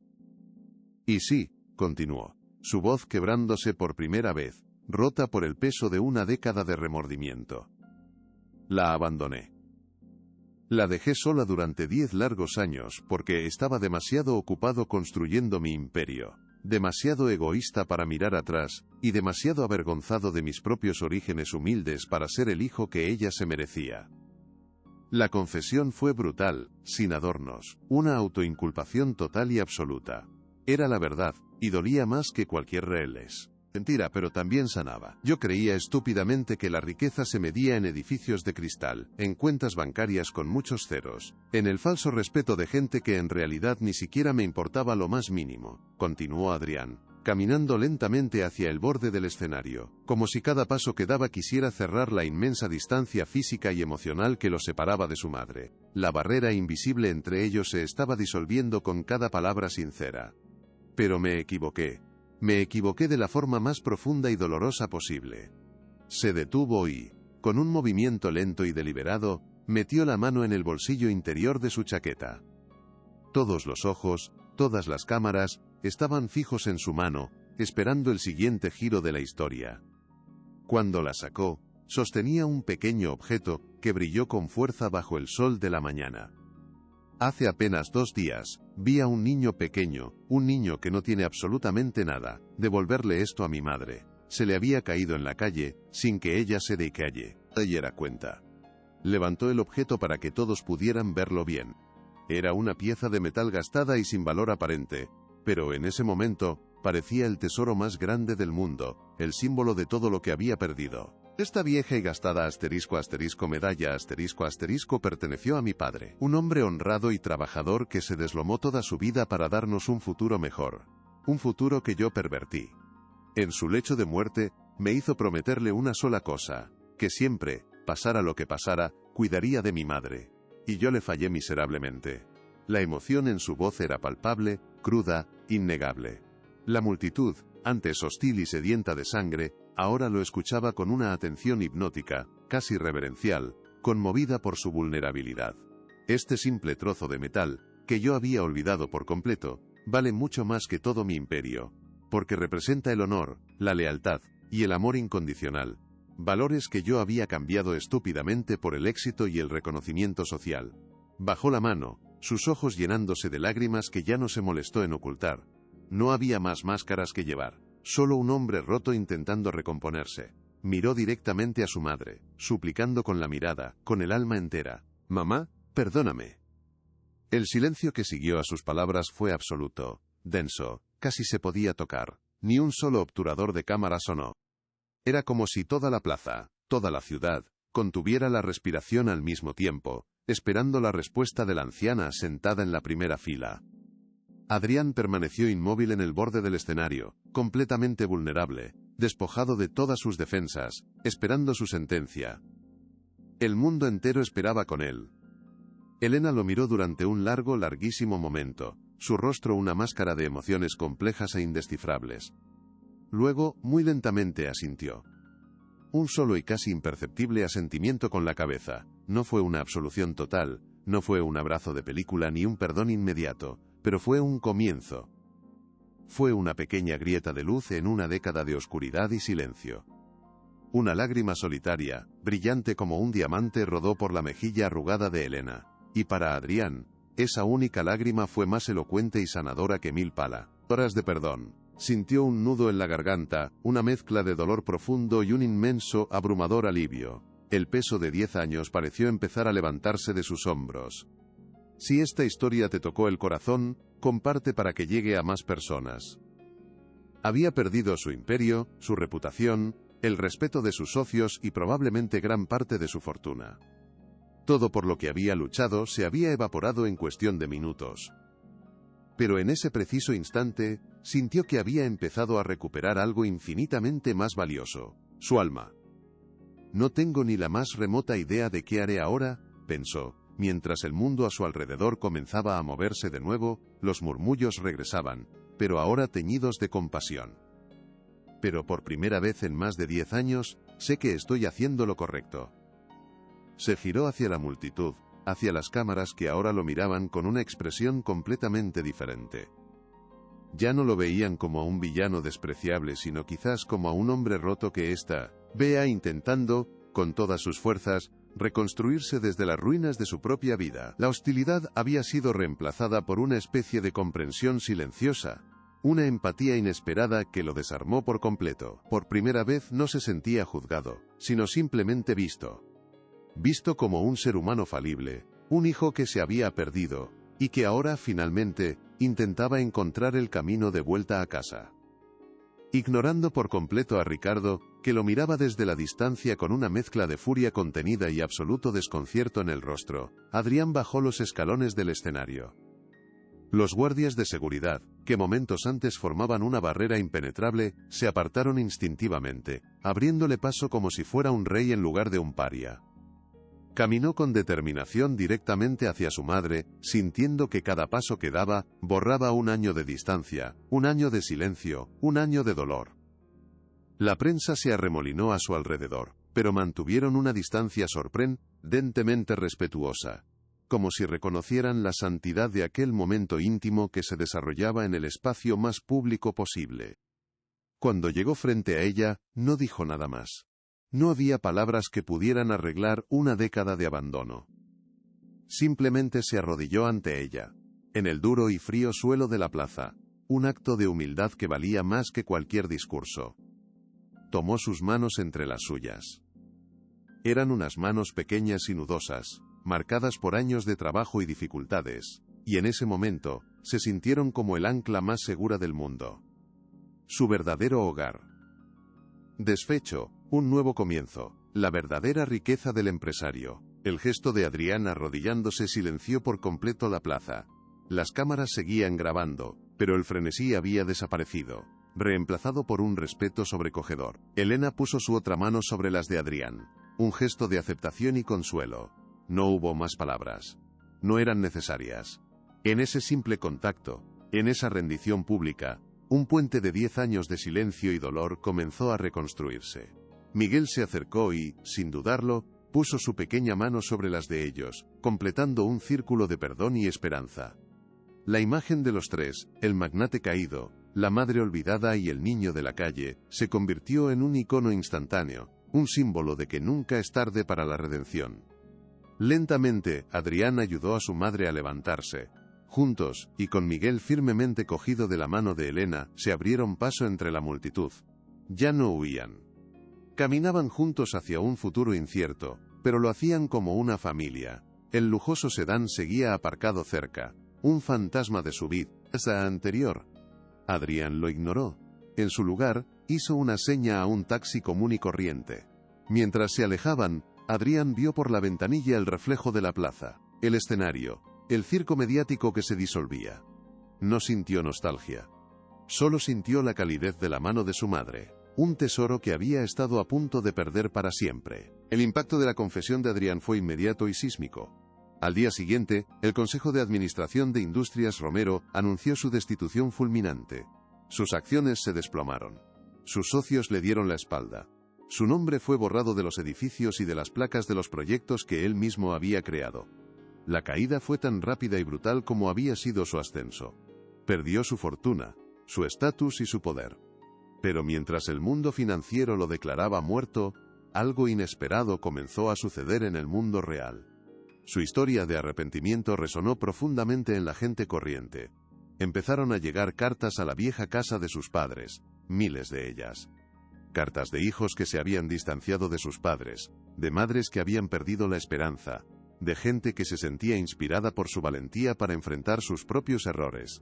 «Y sí», continuó, su voz quebrándose por primera vez, rota por el peso de una década de remordimiento. «La abandoné. La dejé sola durante 10 largos años porque estaba demasiado ocupado construyendo mi imperio, demasiado egoísta para mirar atrás, y demasiado avergonzado de mis propios orígenes humildes para ser el hijo que ella se merecía». La confesión fue brutal, sin adornos, una autoinculpación total y absoluta. Era la verdad, y dolía más que cualquier reles. Mentira, pero también sanaba. Yo creía estúpidamente que la riqueza se medía en edificios de cristal, en cuentas bancarias con muchos ceros, en el falso respeto de gente que en realidad ni siquiera me importaba lo más mínimo, continuó Adrián, caminando lentamente hacia el borde del escenario, como si cada paso que daba quisiera cerrar la inmensa distancia física y emocional que lo separaba de su madre. La barrera invisible entre ellos se estaba disolviendo con cada palabra sincera. Pero me equivoqué. Me equivoqué de la forma más profunda y dolorosa posible. Se detuvo y, con un movimiento lento y deliberado, metió la mano en el bolsillo interior de su chaqueta. Todos los ojos, todas las cámaras, estaban fijos en su mano, esperando el siguiente giro de la historia. Cuando la sacó, sostenía un pequeño objeto que brilló con fuerza bajo el sol de la mañana. Hace apenas 2 días, vi a un niño pequeño, un niño que no tiene absolutamente nada, devolverle esto a mi madre. Se le había caído en la calle, sin que ella se diera cuenta. Levantó el objeto para que todos pudieran verlo bien. Era una pieza de metal gastada y sin valor aparente, pero en ese momento, parecía el tesoro más grande del mundo, el símbolo de todo lo que había perdido. Esta vieja y gastada medalla perteneció a mi padre, un hombre honrado y trabajador que se deslomó toda su vida para darnos un futuro mejor. Un futuro que yo pervertí. En su lecho de muerte, me hizo prometerle una sola cosa, que siempre, pasara lo que pasara, cuidaría de mi madre. Y yo le fallé miserablemente. La emoción en su voz era palpable, cruda, innegable. La multitud, antes hostil y sedienta de sangre, ahora lo escuchaba con una atención hipnótica, casi reverencial, conmovida por su vulnerabilidad. Este simple trozo de metal, que yo había olvidado por completo, vale mucho más que todo mi imperio, porque representa el honor, la lealtad y el amor incondicional, valores que yo había cambiado estúpidamente por el éxito y el reconocimiento social. Bajó la mano, sus ojos llenándose de lágrimas que ya no se molestó en ocultar. No había más máscaras que llevar, solo un hombre roto intentando recomponerse. Miró directamente a su madre, suplicando con la mirada, con el alma entera: «Mamá, perdóname». El silencio que siguió a sus palabras fue absoluto, denso, casi se podía tocar. Ni un solo obturador de cámara sonó. Era como si toda la plaza, toda la ciudad, contuviera la respiración al mismo tiempo, esperando la respuesta de la anciana sentada en la primera fila. Adrián permaneció inmóvil en el borde del escenario, completamente vulnerable, despojado de todas sus defensas, esperando su sentencia. El mundo entero esperaba con él. Elena lo miró durante un larguísimo momento, su rostro una máscara de emociones complejas e indescifrables. Luego, muy lentamente asintió. Un solo y casi imperceptible asentimiento con la cabeza. No fue una absolución total, no fue un abrazo de película ni un perdón inmediato, pero fue un comienzo. Fue una pequeña grieta de luz en una década de oscuridad y silencio. Una lágrima solitaria, brillante como un diamante, rodó por la mejilla arrugada de Elena, y para Adrián, esa única lágrima fue más elocuente y sanadora que 1000 palabras de perdón. Sintió un nudo en la garganta, una mezcla de dolor profundo y un inmenso, abrumador alivio. El peso de 10 años pareció empezar a levantarse de sus hombros. Si esta historia te tocó el corazón, comparte para que llegue a más personas. Había perdido su imperio, su reputación, el respeto de sus socios y probablemente gran parte de su fortuna. Todo por lo que había luchado se había evaporado en cuestión de minutos. Pero en ese preciso instante, sintió que había empezado a recuperar algo infinitamente más valioso: su alma. No tengo ni la más remota idea de qué haré ahora, pensó, mientras el mundo a su alrededor comenzaba a moverse de nuevo, los murmullos regresaban, pero ahora teñidos de compasión. Pero por primera vez en más de 10 años, sé que estoy haciendo lo correcto. Se giró hacia la multitud, hacia las cámaras que ahora lo miraban con una expresión completamente diferente. Ya no lo veían como a un villano despreciable, sino quizás como a un hombre roto que vea intentando, con todas sus fuerzas, reconstruirse desde las ruinas de su propia vida. La hostilidad había sido reemplazada por una especie de comprensión silenciosa, una empatía inesperada que lo desarmó por completo. Por primera vez no se sentía juzgado, sino simplemente visto. Visto como un ser humano falible, un hijo que se había perdido, y que ahora, finalmente, intentaba encontrar el camino de vuelta a casa. Ignorando por completo a Ricardo, que lo miraba desde la distancia con una mezcla de furia contenida y absoluto desconcierto en el rostro, Adrián bajó los escalones del escenario. Los guardias de seguridad, que momentos antes formaban una barrera impenetrable, se apartaron instintivamente, abriéndole paso como si fuera un rey en lugar de un paria. Caminó con determinación directamente hacia su madre, sintiendo que cada paso que daba, borraba un año de distancia, un año de silencio, un año de dolor. La prensa se arremolinó a su alrededor, pero mantuvieron una distancia sorprendentemente respetuosa, como si reconocieran la santidad de aquel momento íntimo que se desarrollaba en el espacio más público posible. Cuando llegó frente a ella, no dijo nada más. No había palabras que pudieran arreglar una década de abandono. Simplemente se arrodilló ante ella, en el duro y frío suelo de la plaza, un acto de humildad que valía más que cualquier discurso. Tomó sus manos entre las suyas. Eran unas manos pequeñas y nudosas, marcadas por años de trabajo y dificultades, y en ese momento, se sintieron como el ancla más segura del mundo. Su verdadero hogar. Desfecho, un nuevo comienzo, la verdadera riqueza del empresario. El gesto de Adrián arrodillándose silenció por completo la plaza. Las cámaras seguían grabando, pero el frenesí había desaparecido, reemplazado por un respeto sobrecogedor. Elena puso su otra mano sobre las de Adrián, un gesto de aceptación y consuelo. No hubo más palabras. No eran necesarias. En ese simple contacto, en esa rendición pública, un puente de 10 años de silencio y dolor comenzó a reconstruirse. Miguel se acercó y, sin dudarlo, puso su pequeña mano sobre las de ellos, completando un círculo de perdón y esperanza. La imagen de los tres, el magnate caído, la madre olvidada y el niño de la calle, se convirtió en un icono instantáneo, un símbolo de que nunca es tarde para la redención. Lentamente, Adrián ayudó a su madre a levantarse. Juntos, y con Miguel firmemente cogido de la mano de Elena, se abrieron paso entre la multitud. Ya no huían. Caminaban juntos hacia un futuro incierto, pero lo hacían como una familia. El lujoso sedán seguía aparcado cerca, un fantasma de su vida anterior. Adrián lo ignoró. En su lugar, hizo una seña a un taxi común y corriente. Mientras se alejaban, Adrián vio por la ventanilla el reflejo de la plaza, el escenario, el circo mediático que se disolvía. No sintió nostalgia. Solo sintió la calidez de la mano de su madre, un tesoro que había estado a punto de perder para siempre. El impacto de la confesión de Adrián fue inmediato y sísmico. Al día siguiente, el Consejo de Administración de Industrias Romero anunció su destitución fulminante. Sus acciones se desplomaron. Sus socios le dieron la espalda. Su nombre fue borrado de los edificios y de las placas de los proyectos que él mismo había creado. La caída fue tan rápida y brutal como había sido su ascenso. Perdió su fortuna, su estatus y su poder. Pero mientras el mundo financiero lo declaraba muerto, algo inesperado comenzó a suceder en el mundo real. Su historia de arrepentimiento resonó profundamente en la gente corriente. Empezaron a llegar cartas a la vieja casa de sus padres, miles de ellas. Cartas de hijos que se habían distanciado de sus padres, de madres que habían perdido la esperanza, de gente que se sentía inspirada por su valentía para enfrentar sus propios errores.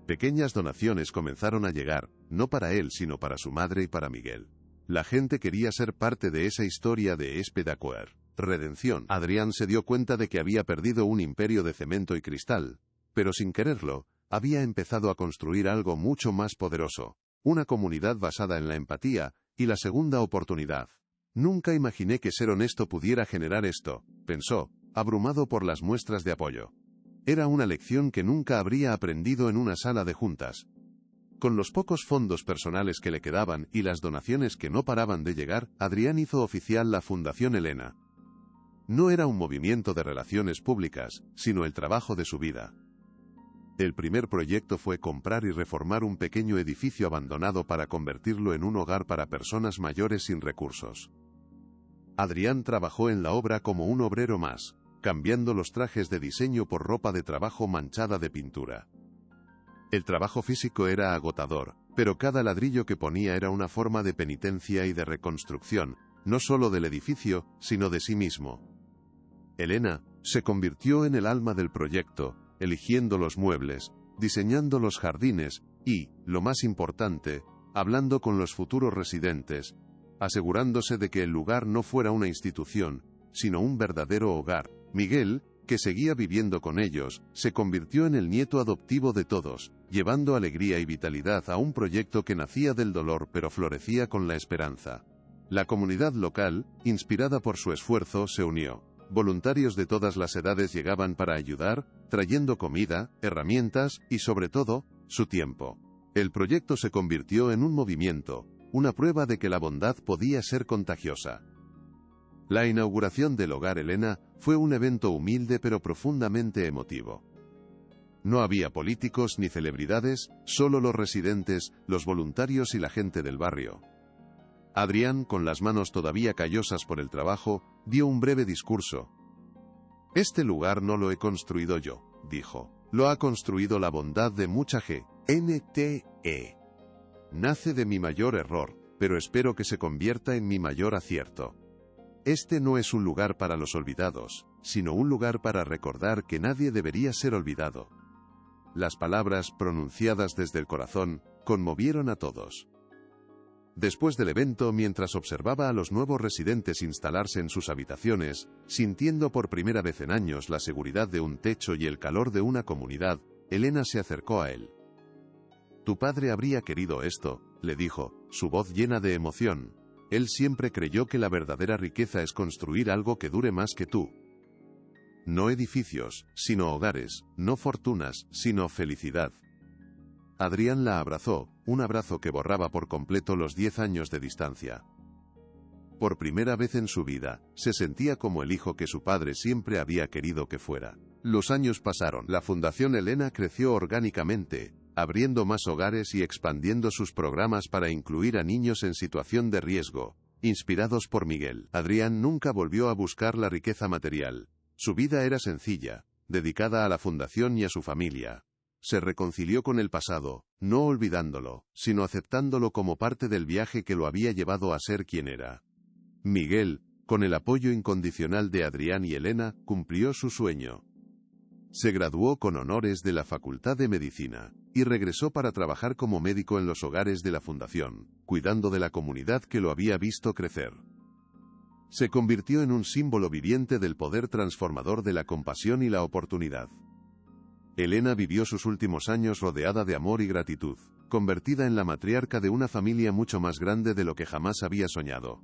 Pequeñas donaciones comenzaron a llegar, no para él sino para su madre y para Miguel. La gente quería ser parte de esa historia de espectacular redención. Adrián se dio cuenta de que había perdido un imperio de cemento y cristal, pero sin quererlo, había empezado a construir algo mucho más poderoso, una comunidad basada en la empatía y la segunda oportunidad. Nunca imaginé que ser honesto pudiera generar esto, pensó, abrumado por las muestras de apoyo. Era una lección que nunca habría aprendido en una sala de juntas. Con los pocos fondos personales que le quedaban y las donaciones que no paraban de llegar, Adrián hizo oficial la Fundación Elena. No era un movimiento de relaciones públicas, sino el trabajo de su vida. El primer proyecto fue comprar y reformar un pequeño edificio abandonado para convertirlo en un hogar para personas mayores sin recursos. Adrián trabajó en la obra como un obrero más, cambiando los trajes de diseño por ropa de trabajo manchada de pintura. El trabajo físico era agotador, pero cada ladrillo que ponía era una forma de penitencia y de reconstrucción, no solo del edificio, sino de sí mismo. Elena se convirtió en el alma del proyecto, eligiendo los muebles, diseñando los jardines y, lo más importante, hablando con los futuros residentes, asegurándose de que el lugar no fuera una institución, sino un verdadero hogar. Miguel, que seguía viviendo con ellos, se convirtió en el nieto adoptivo de todos, llevando alegría y vitalidad a un proyecto que nacía del dolor pero florecía con la esperanza. La comunidad local, inspirada por su esfuerzo, se unió. Voluntarios de todas las edades llegaban para ayudar, trayendo comida, herramientas y, sobre todo, su tiempo. El proyecto se convirtió en un movimiento, una prueba de que la bondad podía ser contagiosa. La inauguración del Hogar Elena fue un evento humilde pero profundamente emotivo. No había políticos ni celebridades, solo los residentes, los voluntarios y la gente del barrio. Adrián, con las manos todavía callosas por el trabajo, dio un breve discurso. «Este lugar no lo he construido yo», dijo. «Lo ha construido la bondad de mucha gente. Nace de mi mayor error, pero espero que se convierta en mi mayor acierto. Este no es un lugar para los olvidados, sino un lugar para recordar que nadie debería ser olvidado». Las palabras, pronunciadas desde el corazón, conmovieron a todos. Después del evento, mientras observaba a los nuevos residentes instalarse en sus habitaciones, sintiendo por primera vez en años la seguridad de un techo y el calor de una comunidad, Elena se acercó a él. «Tu padre habría querido esto», le dijo, su voz llena de emoción. «Él siempre creyó que la verdadera riqueza es construir algo que dure más que tú. No edificios, sino hogares, no fortunas, sino felicidad». Adrián la abrazó, un abrazo que borraba por completo los 10 años de distancia. Por primera vez en su vida, se sentía como el hijo que su padre siempre había querido que fuera. Los años pasaron. La Fundación Elena creció orgánicamente, abriendo más hogares y expandiendo sus programas para incluir a niños en situación de riesgo. Inspirados por Miguel, Adrián nunca volvió a buscar la riqueza material. Su vida era sencilla, dedicada a la fundación y a su familia. Se reconcilió con el pasado, no olvidándolo, sino aceptándolo como parte del viaje que lo había llevado a ser quien era. Miguel, con el apoyo incondicional de Adrián y Elena, cumplió su sueño. Se graduó con honores de la Facultad de Medicina, y regresó para trabajar como médico en los hogares de la Fundación, cuidando de la comunidad que lo había visto crecer. Se convirtió en un símbolo viviente del poder transformador de la compasión y la oportunidad. Elena vivió sus últimos años rodeada de amor y gratitud, convertida en la matriarca de una familia mucho más grande de lo que jamás había soñado.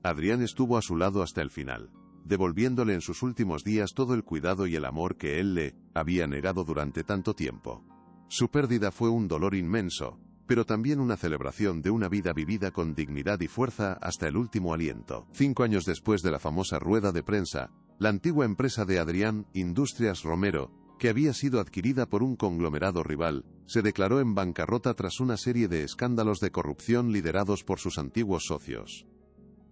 Adrián estuvo a su lado hasta el final, devolviéndole en sus últimos días todo el cuidado y el amor que él le había negado durante tanto tiempo. Su pérdida fue un dolor inmenso, pero también una celebración de una vida vivida con dignidad y fuerza hasta el último aliento. 5 años después de la famosa rueda de prensa, la antigua empresa de Adrián, Industrias Romero, que había sido adquirida por un conglomerado rival, se declaró en bancarrota tras una serie de escándalos de corrupción liderados por sus antiguos socios.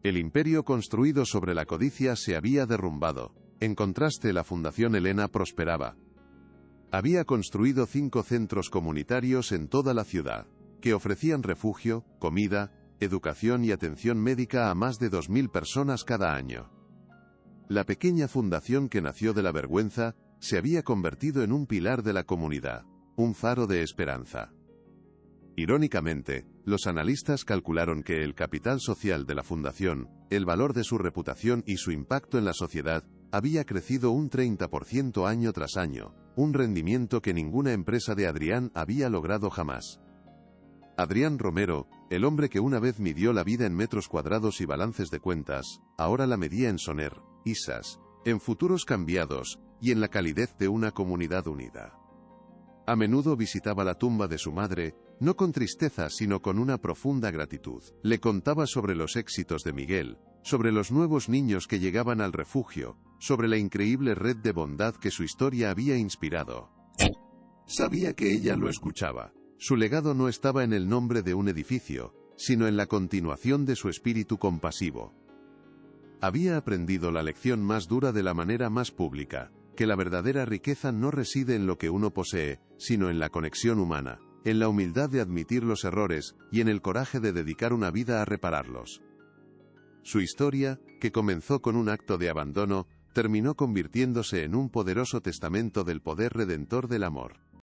El imperio construido sobre la codicia se había derrumbado. En contraste, la Fundación Elena prosperaba. Había construido 5 centros comunitarios en toda la ciudad, que ofrecían refugio, comida, educación y atención médica a más de 2.000 personas cada año. La pequeña fundación que nació de la vergüenza, se había convertido en un pilar de la comunidad, un faro de esperanza. Irónicamente, los analistas calcularon que el capital social de la fundación, el valor de su reputación y su impacto en la sociedad, había crecido un 30% año tras año, un rendimiento que ninguna empresa de Adrián había logrado jamás. Adrián Romero, el hombre que una vez midió la vida en metros cuadrados y balances de cuentas, ahora la medía en Soner, Isas, en futuros cambiados, y en la calidez de una comunidad unida. A menudo visitaba la tumba de su madre, no con tristeza sino con una profunda gratitud. Le contaba sobre los éxitos de Miguel, sobre los nuevos niños que llegaban al refugio, sobre la increíble red de bondad que su historia había inspirado. Sabía que ella lo escuchaba. Su legado no estaba en el nombre de un edificio, sino en la continuación de su espíritu compasivo. Había aprendido la lección más dura de la manera más pública, que la verdadera riqueza no reside en lo que uno posee, sino en la conexión humana, en la humildad de admitir los errores y en el coraje de dedicar una vida a repararlos. Su historia, que comenzó con un acto de abandono, terminó convirtiéndose en un poderoso testamento del poder redentor del amor.